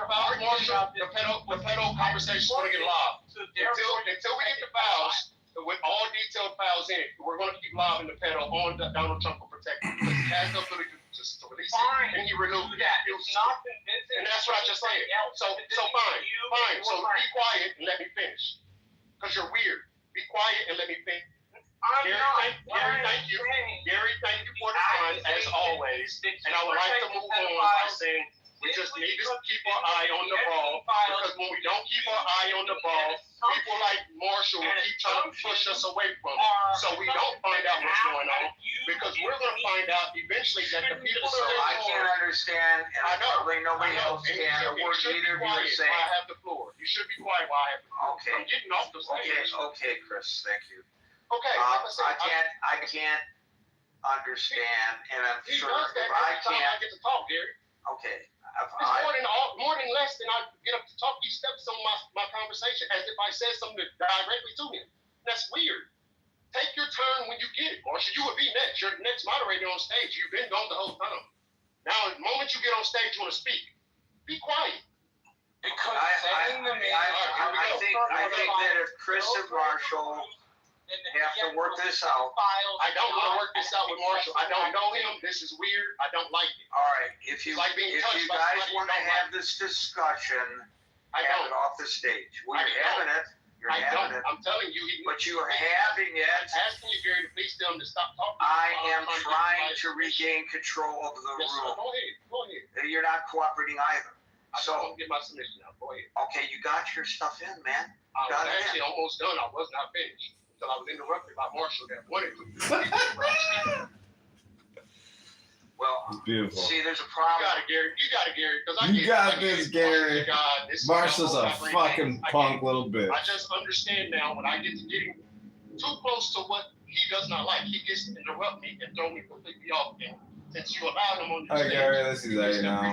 files, Marshall, the pedo conversation is going to get live. Until we get the files with all detailed files in it, we're going to keep live in the pedo on Donald Trump for protection, because he has the ability to release it, and he renewed it. It's not convincing. And that's what I just said. So fine. So be quiet and let me finish, because you're weird. Be quiet and let me finish. Gary, thank you. Gary, thank you for the time, as always. And I would like to move on by saying we just need to keep our eye on the ball, because when we don't keep our eye on the ball, people like Marshall will keep trying to push us away from it. So we don't find out what's going on, because we're going to find out eventually that the people So I can't understand, and probably nobody else can, or neither of you are saying. I have the floor. You should be quiet while I have the floor. Okay. I'm getting off the stage. Okay, Chris, thank you. Okay, I can't understand, and I'm he sure does that if I every time I can't. get to talk, Gary. Okay. It's more than less than I get up to talk. He steps on my conversation as if I said something directly to him. That's weird. Take your turn when you get it, Marshall. You would be next. You're the next moderator on stage. You've been gone the whole time. Now, the moment you get on stage, you want to speak. Be quiet. Because I think that if Chris and Marshall have to work this out. I don't want to work this out with Marshall. I don't know him. This is weird. I don't like it. All right. If you guys want to have this discussion, have it off the stage. We're having it. You're having it. I'm telling you. But you are having it. I'm asking you, Gary, to please tell him to stop talking. I am trying to regain control of the room. Go ahead. You're not cooperating either. So I'm get my submission now. Go ahead. Okay, you got your stuff in, man. I was actually almost done. I was not finished until I was interrupted by Marshall that wanted to. Well, beautiful. See, there's a problem. You got it, Gary. You got this, Gary. Marshall's a fucking punk little bitch. I just understand now when I get to getting too close to what he does not like, he gets to interrupt me and throw me completely off. And since you allowed him on the stage, Gary, this is A now.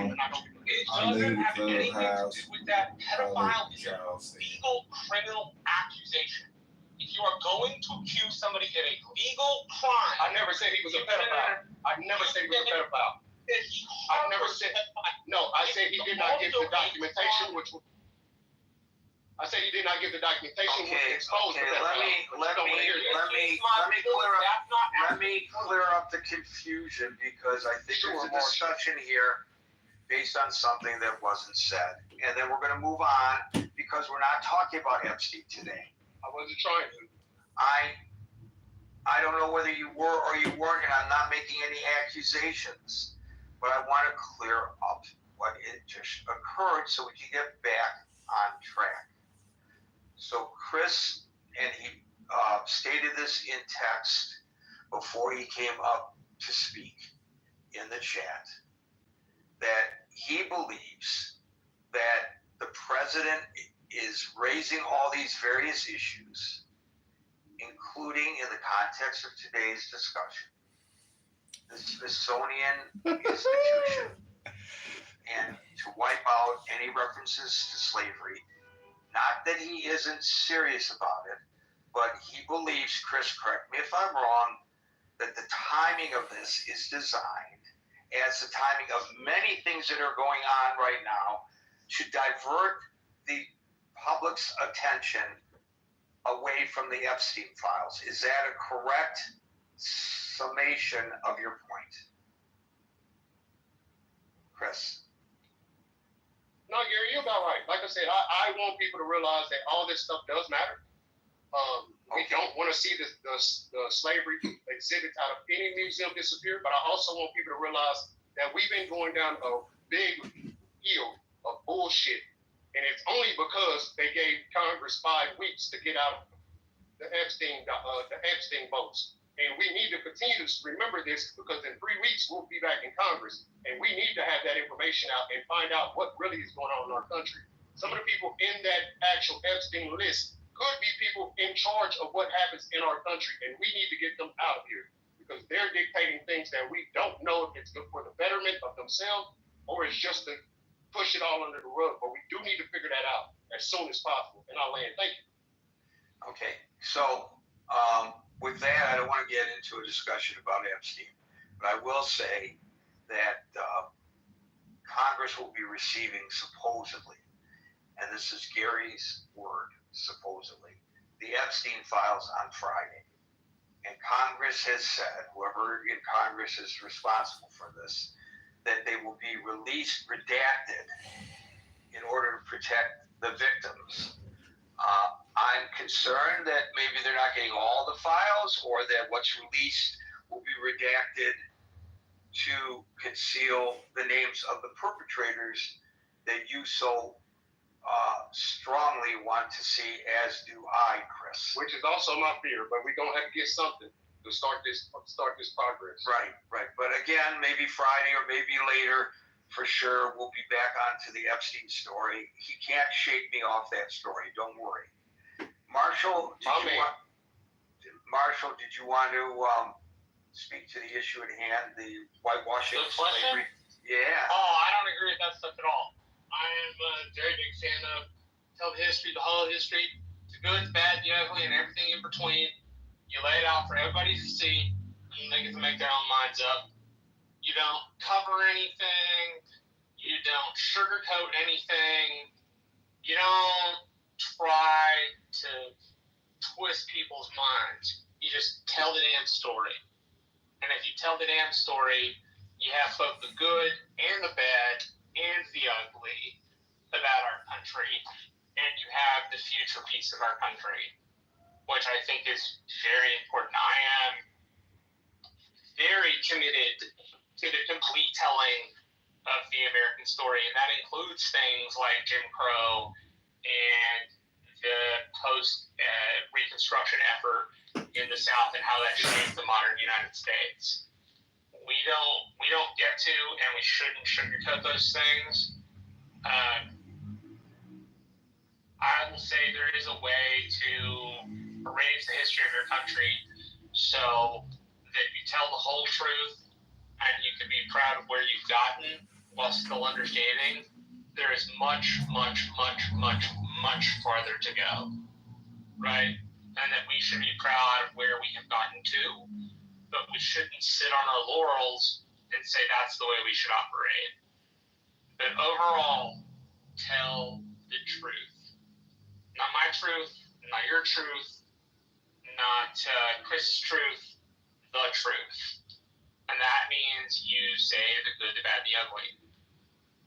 It doesn't have anything to do with that. Pedophile is a legal criminal accusation. If you are going to accuse somebody of a legal crime, I never said he was a pedophile. I never said he was a pedophile. I never said. No, I said he did not give the documentation, which. I said he did not give the documentation. Okay. Let me clear up the confusion, because I think there's a discussion here based on something that wasn't said, and then we're going to move on, because we're not talking about Epstein today. I wasn't trying to. I don't know whether you were or you weren't, and I'm not making any accusations, but I want to clear up what it just occurred so we can get back on track. So Chris, and he stated this in text before he came up to speak in the chat, that he believes that the president is raising all these various issues, including in the context of today's discussion, the Smithsonian Institution, and to wipe out any references to slavery. Not that he isn't serious about it, but he believes, Chris, correct me if I'm wrong, that the timing of this is designed as the timing of many things that are going on right now to divert the public's attention away from the Epstein files. Is that a correct summation of your point, Chris? No, Gary, you're about right. Like I said, I want people to realize that all this stuff does matter. We don't want to see the slavery exhibit out of any museum disappear, but I also want people to realize that we've been going down a big hill of bullshit, and it's only because they gave Congress 5 weeks to get out the Epstein votes. And we need to continue to remember this, because in 3 weeks we'll be back in Congress, and we need to have that information out and find out what really is going on in our country. Some of the people in that actual Epstein list could be people in charge of what happens in our country, and we need to get them out of here, because they're dictating things that we don't know if it's good for the betterment of themselves or it's just to push it all under the rug. But we do need to figure that out as soon as possible. And I'll land. Thank you. Okay, so with that, I don't want to get into a discussion about Epstein, but I will say that Congress will be receiving, supposedly, and this is Gary's word, supposedly, the Epstein files on Friday. And Congress has said, whoever in Congress is responsible for this, that they will be released redacted in order to protect the victims. I'm concerned that maybe they're not getting all the files, or that what's released will be redacted to conceal the names of the perpetrators that you so strongly want to see, as do I, Chris. Which is also my fear, but we're going to have to get something to start this progress. Right. But again, maybe Friday or maybe later, for sure, we'll be back onto the Epstein story. He can't shake me off that story. Don't worry. Marshall, did you want to speak to the issue at hand, the whitewashing of slavery? Yeah. Oh, I don't agree with that stuff at all. I am a very big fan of tell the history, the whole history, the good, the bad, the ugly, and everything in between. You lay it out for everybody to see, and they get to make their own minds up. You don't cover anything. You don't sugarcoat anything. You don't try to twist people's minds. You just tell the damn story. And if you tell the damn story, you have both the good and the bad and the ugly about our country, and you have the future piece of our country, which I think is very important. I am very committed to the complete telling of the American story, and that includes things like Jim Crow and the post-Reconstruction effort in the South and how that shaped the modern United States. We don't get to, and we shouldn't sugarcoat those things. I will say there is a way to erase the history of your country so that you tell the whole truth and you can be proud of where you've gotten while still understanding there is much, much, much, much, much farther to go, right? And that we should be proud of where we have gotten to, but we shouldn't sit on our laurels and say that's the way we should operate. But overall, tell the truth. Not my truth, not your truth, not Chris's truth, the truth. And that means you say the good, the bad, the ugly.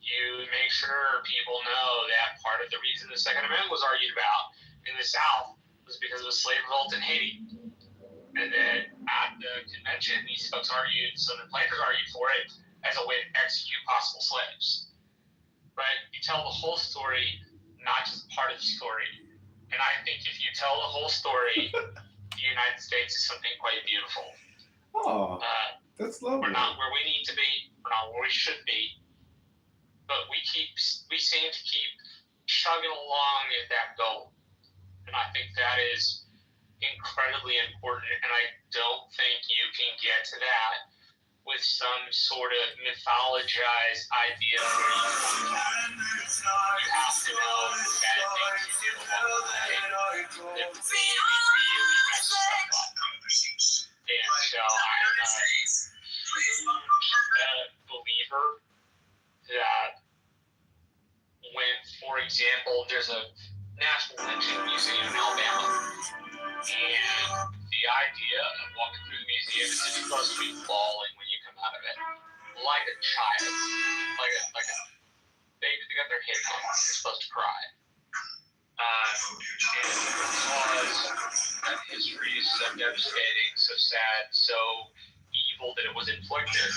You make sure people know that part of the reason the Second Amendment was argued about in the South was was because of a slave revolt in Haiti. And then at the convention, these folks argued, Southern planters argued for it as a way to execute possible slaves. Right? You tell the whole story, not just part of the story. And I think if you tell the whole story, the United States is something quite beautiful. Oh, that's lovely. We're not where we need to be. We're not where we should be. But we seem to keep chugging along at that goal. And I think that is incredibly important, and I don't think you can get to that with some sort of mythologized idea where you have to know the bad things you do along the way that really mess stuff up. And so I'm a huge believer that when, for example, there's a National Lynching Museum in Alabama, and the idea of walking through the museum is that you're supposed to be bawling when you come out of it, like a child, they got their head on, you're supposed to cry. And because that history is so devastating, so sad, so evil that it was inflicted,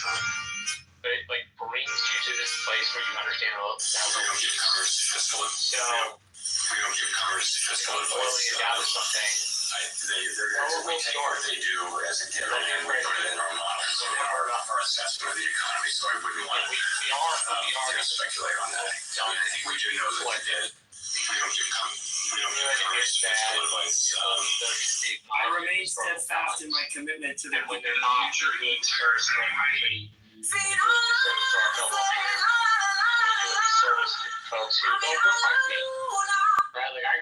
but it brings you to this place where you understand how so we don't give Congress fiscal advice. Down to something. We take what they do as a given and we put it in our models and our assessment of the economy. So I wouldn't want to speculate on that. I think we do know that they did. We don't give Congress fiscal advice. I remain steadfast in my commitment to them. When they're not doing service to our country, service to folks who don't look like me. Right? I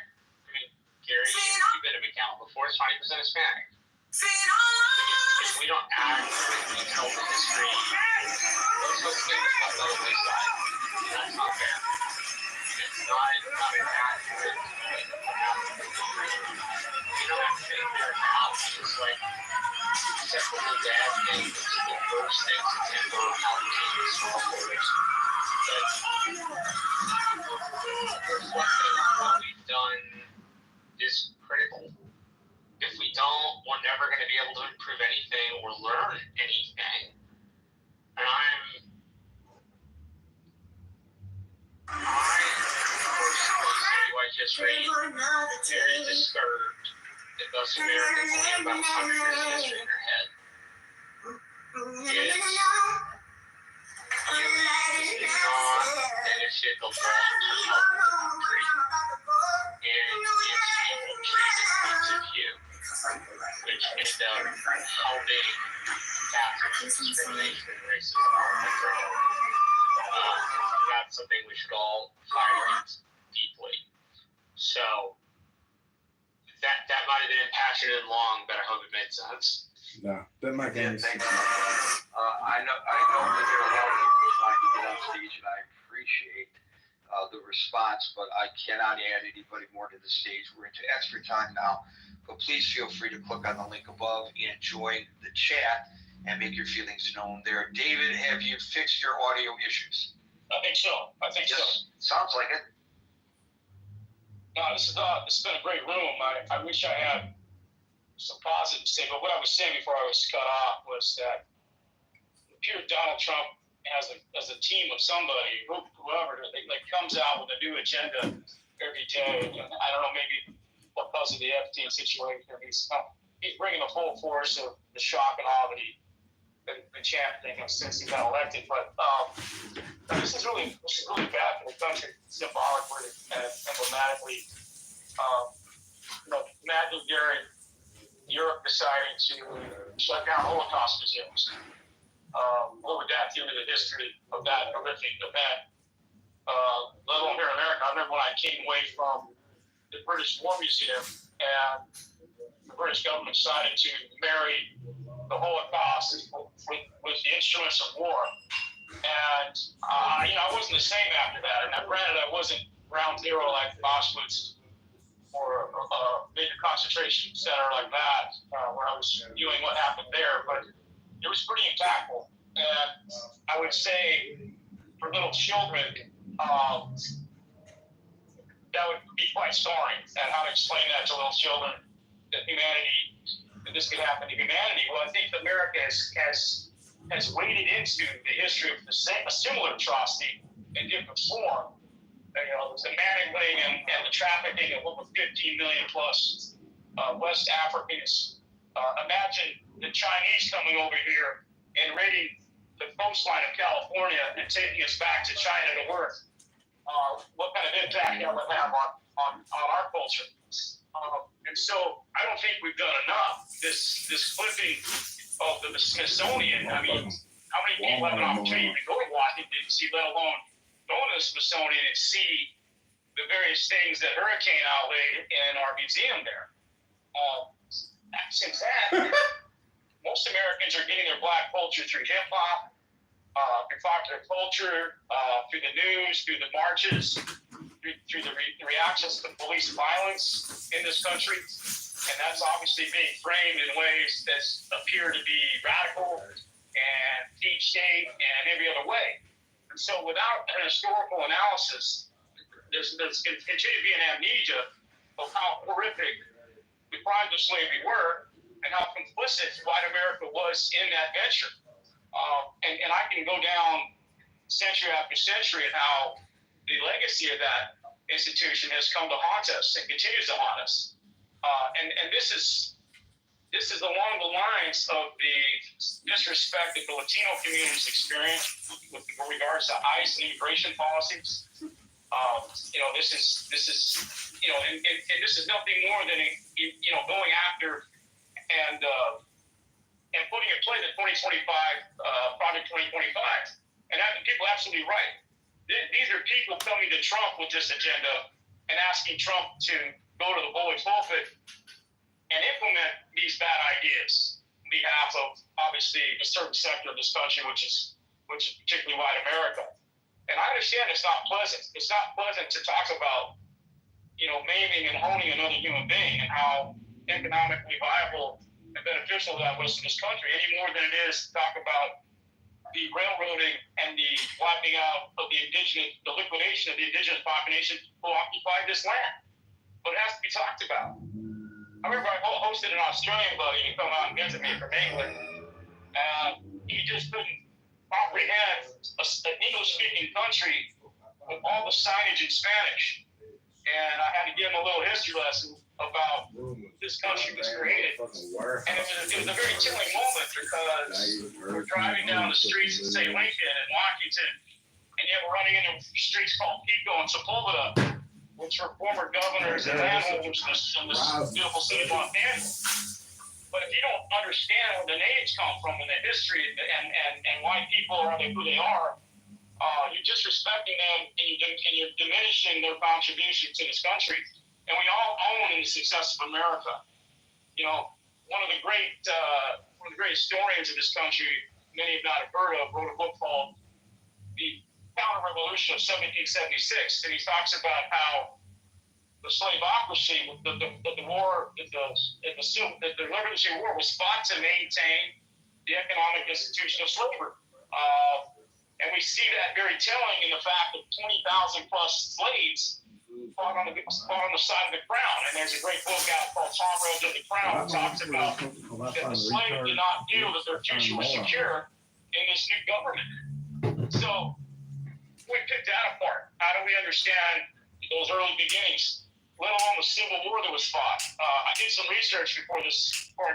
mean, Gary, you've been to McAllen before, it's 20% Hispanic. If we don't accurately tell the history, those folks get left on the wayside. That's not fair. It's not an accurate history. You don't have to take their house. It's like, except for the bad things, the worst things, and the politics, but reflecting on what we've done is critical. If we don't, we're never going to be able to improve anything or learn anything. And I personally study white history, very disturbed that most Americans only have about 100 years of history in their head. It's not beneficial to help the country. And it's people treated points of view, which end up helping capture discrimination and racism in our country. That's something we should all fight against deeply. So that might have been impassioned and long, but I hope it made sense. No, that might be. Thank you. I know that there are a lot of people trying to get on stage, and I appreciate the response, but I cannot add anybody more to the stage. We're into extra time now, but please feel free to click on the link above and join the chat and make your feelings known there. David, have you fixed your audio issues? I think so. Yes, sounds like it. No, this has been a great room. I wish I had some positive to say, but what I was saying before I was cut off was that it appears Donald Trump as a team of somebody, whoever, comes out with a new agenda every day. And I don't know, maybe because of the Epstein situation, he's bringing the full force of the shock and awe that he's been championing since he got elected. But this is really bad for the country, symbolically and emblematically. Imagine Europe deciding to shut down Holocaust museums. What would that do to the history of that horrific event? Let alone here in America. I remember when I came away from the British War Museum and the British government decided to marry the Holocaust with the instruments of war. And, I wasn't the same after that. And granted, I wasn't ground zero like Auschwitz or a major concentration center like that, where I was viewing what happened there, but it was pretty impactful. And I would say for little children, that would be quite soaring. And how to explain that to little children, that this could happen to humanity. Well, I think America has waded into the history of a similar atrocity in different form. The managling and the trafficking of over 15 million plus West Africans. Imagine the Chinese coming over here and raiding the coastline of California and taking us back to China to work. What kind of impact that would have on our culture? And so I don't think we've done enough. This flipping of the Smithsonian. I mean, how many people have an opportunity to go to Washington D.C., let alone go to the Smithsonian and see the various things that Hurricane outlaid in our museum there? Since that, most Americans are getting their Black culture through hip hop, through popular culture, through the news, through the marches, through the reactions to police violence in this country. And that's obviously being framed in ways that appear to be radical and deep state and every other way. And so without an historical analysis, there's going to continue to be an amnesia of how horrific the crimes of slavery were and how complicit white America was in that venture. And I can go down century after century and how the legacy of that institution has come to haunt us and continues to haunt us. And this is along the lines of the disrespect that the Latino communities experience with regards to ICE and immigration policies. This is and this is nothing more than going after and putting in play the 2025 Project 2025. And people are absolutely right. These are people coming to Trump with this agenda and asking Trump to go to the bully pulpit and implement these bad ideas on behalf of obviously a certain sector of this country, which is particularly white America. And I understand it's not pleasant. It's not pleasant to talk about, maiming and owning another human being and how economically viable and beneficial that was to this country, any more than it is to talk about the railroading and the wiping out of the liquidation of the indigenous population who occupied this land. But it has to be talked about. I remember I hosted an Australian buddy to come out and visit me from England, and he just couldn't comprehend an English-speaking country with all the signage in Spanish. And I had to give him a little history lesson about this country was created. And it was a very chilling moment because we're driving down the streets of, say, Lincoln and Washington, and yet we're running into streets called Pico and Sepulveda, which were former governors and landholders in this beautiful city of Montana. But if you don't understand where the names come from and the history and why people are who they are, you're disrespecting them and you're diminishing their contribution to this country. And we all own in the success of America. One of the great historians of this country, many have not heard of, wrote a book called The Counter-Revolution of 1776, and he talks about how the slaveocracy, the Revolutionary War was fought to maintain the economic institution of slavery. And we see that very telling in the fact that 20,000 plus slaves fought on the side of the crown. And there's a great book out called Comrades of the Crown that talks about that the slaves did not feel that their future was secure in this new government. So we picked that apart. How do we understand those early beginnings, let alone the Civil War that was fought? I did some research before I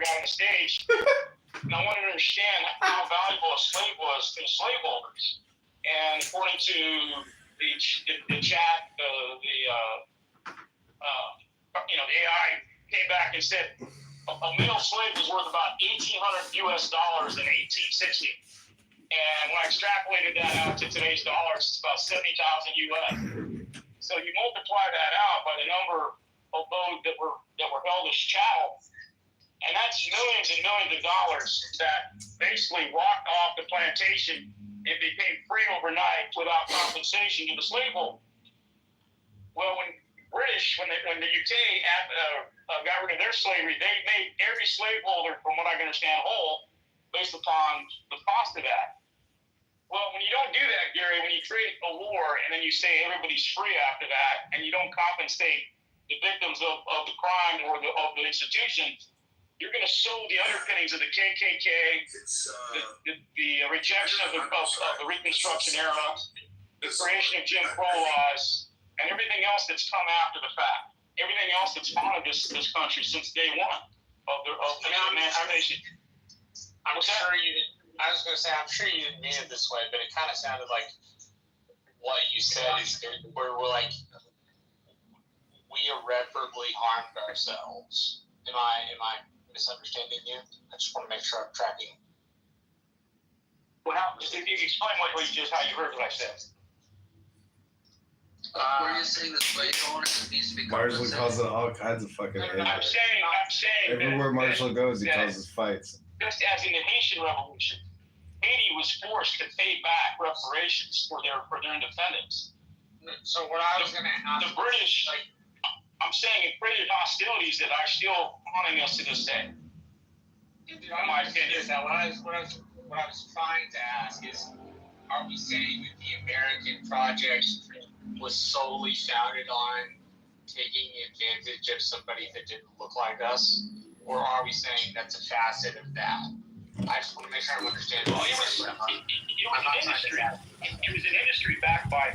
got on the stage, and I wanted to understand how valuable a slave was to the slaveholders. And according to the chat, the AI came back and said a male slave was worth about $1,800 in 1860. And when I extrapolated that out to today's dollars, it's about 70,000 US. So you multiply that out by the number of those that were held as chattel, and that's millions and millions of dollars that basically walked off the plantation and became free overnight without compensation to the slaveholder. Well, when the UK got rid of their slavery, they made every slaveholder, from what I can understand, whole based upon the cost of that. Well, when you don't don't do that, Gary, when you create a war and then you say everybody's free after that, and you don't compensate the victims of the crime or of the institution. You're going to sow the underpinnings of the KKK, the rejection of the Reconstruction era, the creation of Jim Crow laws, and everything else that's come after the fact. Everything else that's followed this country since day one of the emancipation. I'm sure you. I was going to say, I'm sure you didn't mean it this way, but it kind of sounded like what you said is we're like we irreparably harmed ourselves. Am I misunderstanding you? I just want to make sure I'm tracking. Well, if you explain how you heard what I said. Were you saying this way going needs to be Marshall causes all kinds of fucking hate. I'm saying everywhere Marshall goes, he causes fights. Just as in the Haitian Revolution, Haiti was forced to pay back reparations for their independence. So what I was going to ask, the British, I'm saying, it created hostilities that are still haunting us to this day. In my opinion, what I was trying to ask is, are we saying that the American project was solely founded on taking advantage of somebody that didn't look like us, or are we saying that's a facet of that? I just want to make sure I'm understanding. Well, it was an industry backed by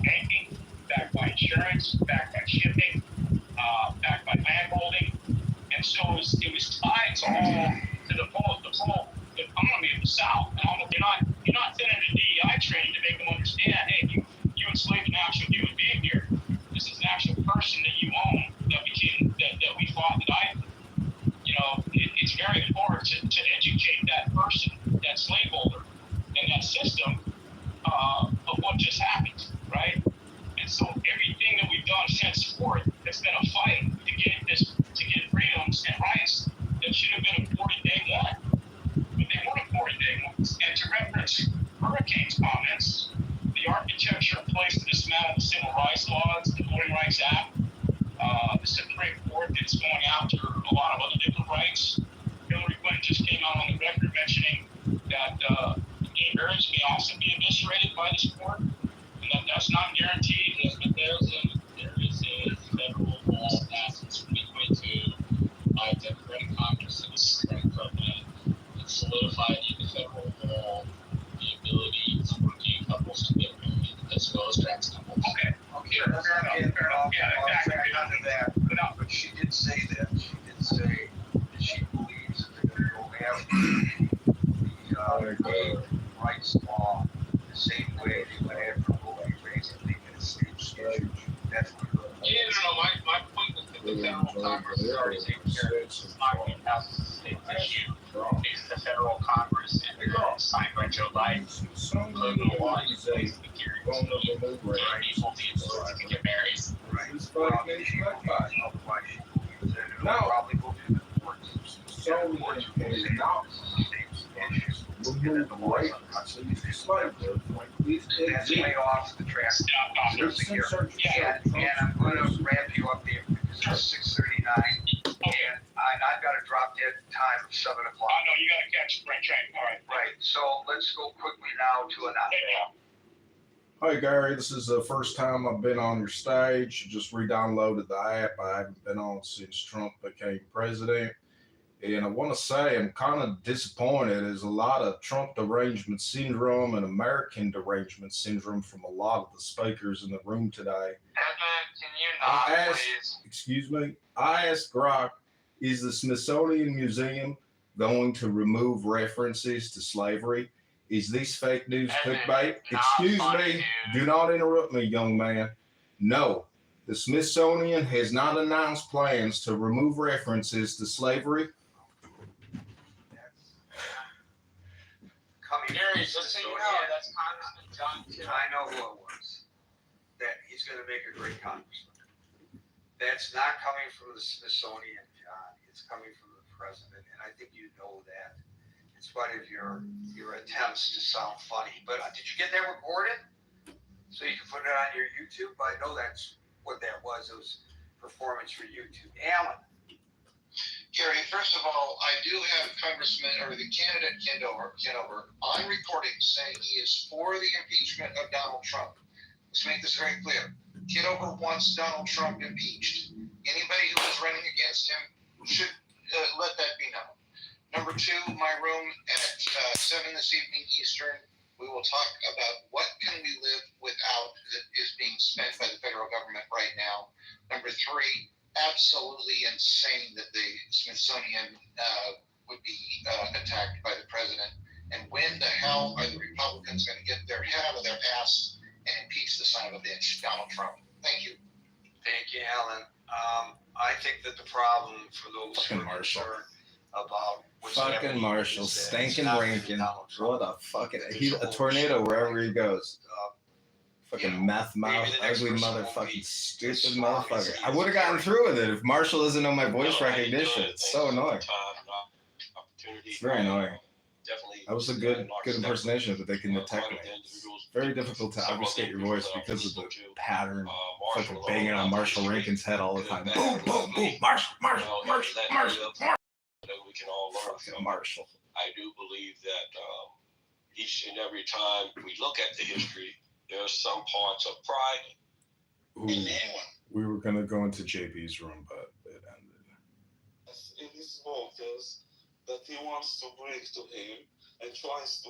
banking, backed by insurance, backed by shipping, backed by land holding, and so it was tied to the whole economy of the South. And you're not sending a DEI training to make them understand, hey, you enslaved an actual human being here. This is an actual person that you own that we fought to die for. It's very important to educate that person, that slaveholder, and that system of what just happened, right? And so everything that we've done henceforth has been a fight to get freedoms and rights that should have been a 40-day one, but they weren't a 40-day ones. And to reference Hurricane's comments, the architecture in place to dismantle the civil rights laws, the Voting Rights Act, the Supreme Court that's going after a lot of other different rights. Hillary Clinton just came out on the record mentioning that gay marriage may also be eviscerated by this court, and that's not guaranteed. Yes, but there is a federal law passed in 2022 by a Democratic Congress and a Democratic president that solidified in the federal law the ability for gay couples to get married as well as trans couples. Okay. Fair enough. Yeah, exactly. That. But she did say that. She did say that she believes that they're going to go after the rights law the same way they went after Roe v. Wade and make it a state issue. That's what my point was that the federal Congress has already taken care of this. My house is a state issue. It's the federal Congress and signed by Joe Biden. Put a law in place that guarantees people the ability to get married. right. Otherwise, she believes that it'll probably go to the courts. So the courts will say no, states issues. And then the laws unconstitutional. That's way off the track. And I'm going to wrap you up here because it's 6:39 and I've got to drop dead time of 7 o'clock. I know you got to catch the right train. All right. Right. So let's go quickly now to another. Hi Gary, this is the first time I've been on your stage. Just re-downloaded the app. I haven't been on since Trump became president. And I want to say I'm kind of disappointed. There's a lot of Trump derangement syndrome and American derangement syndrome from a lot of the speakers in the room today. Edmund, can you not, please? Excuse me. I asked Grok, is the Smithsonian Museum going to remove references to slavery? Is this fake news clickbait? Excuse me. Do not interrupt me, young man. No. The Smithsonian has not announced plans to remove references to slavery. Gary, just so you know, that's Congressman John Kitover. I know who it was. That he's going to make a great congressman. That's not coming from the Smithsonian, John. It's coming from the president, and I think you know that. In spite of your attempts to sound funny. But did you get that recorded? So you can put it on your YouTube? I know that's what that was. It was performance for YouTube. Alan. Gary, first of all, I do have Congressman, or the candidate Kitover, on recording saying he is for the impeachment of Donald Trump. Let's make this very clear. Kitover wants Donald Trump impeached. Anybody who is running against him should let that be known. Number two, my room at 7 this evening Eastern. We will talk about what can we live without that is being spent by the federal government right now. Number three, absolutely insane that the Smithsonian would be attacked by the president. And when the hell are the Republicans going to get their head out of their ass and impeach the son of a bitch, Donald Trump? Thank you. Thank you, Alan. I think that the problem for those who are concerned about what's Fucking happening Marshall, is that it's stinking not Rankin. Donald Trump. What a fucking, There's he's a a whole tornado issue wherever going he goes. You Fucking know, meth mouth, maybe the next ugly person won't motherfucking be stupid as strong as motherfucker. he I is would have gotten Gary. through with it if Marshall doesn't know my voice No, I recognition. enjoy it. It's so Thanks for the annoying. time and opportunity. It's very annoying. Definitely. That was a good impersonation, but they can detect me. It's very difficult to obfuscate your voice because of the pattern. Fucking banging on Marshall Rankin's head all the time. Boom, boom, boom. Marshall, Marshall, Marshall, Marshall, Marshall. That we can all learn Fucking from. Marshall. I do believe that each and every time we look at the history, there are some parts of pride Ooh, in anyone. we were gonna go into JP's room, but it ended. In his voters that he wants to bring to him and try to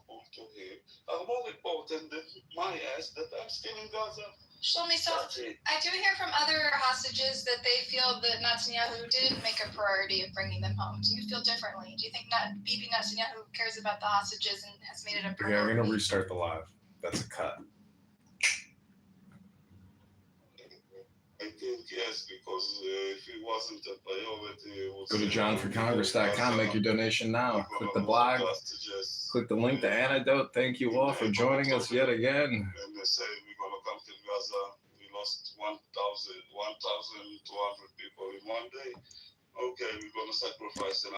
pull to him are more important than my ass that I'm still in Gaza. Shlomi, so That's it. I do hear from other hostages that they feel that Netanyahu didn't make a priority of bringing them home. Do you feel differently? Do you think Bibi Netanyahu cares about the hostages and has made it a Okay, priority? I'm gonna restart the live. That's a cut. I think yes, because if it wasn't a priority, it would Go to say, johnforcongress.com, make your donation now. Click the blog, click the link to Antidote. Thank you all for joining us yet again. And they say we're gonna come to Gaza. We lost 1,200 people in one day. Okay, we're gonna sacrifice them.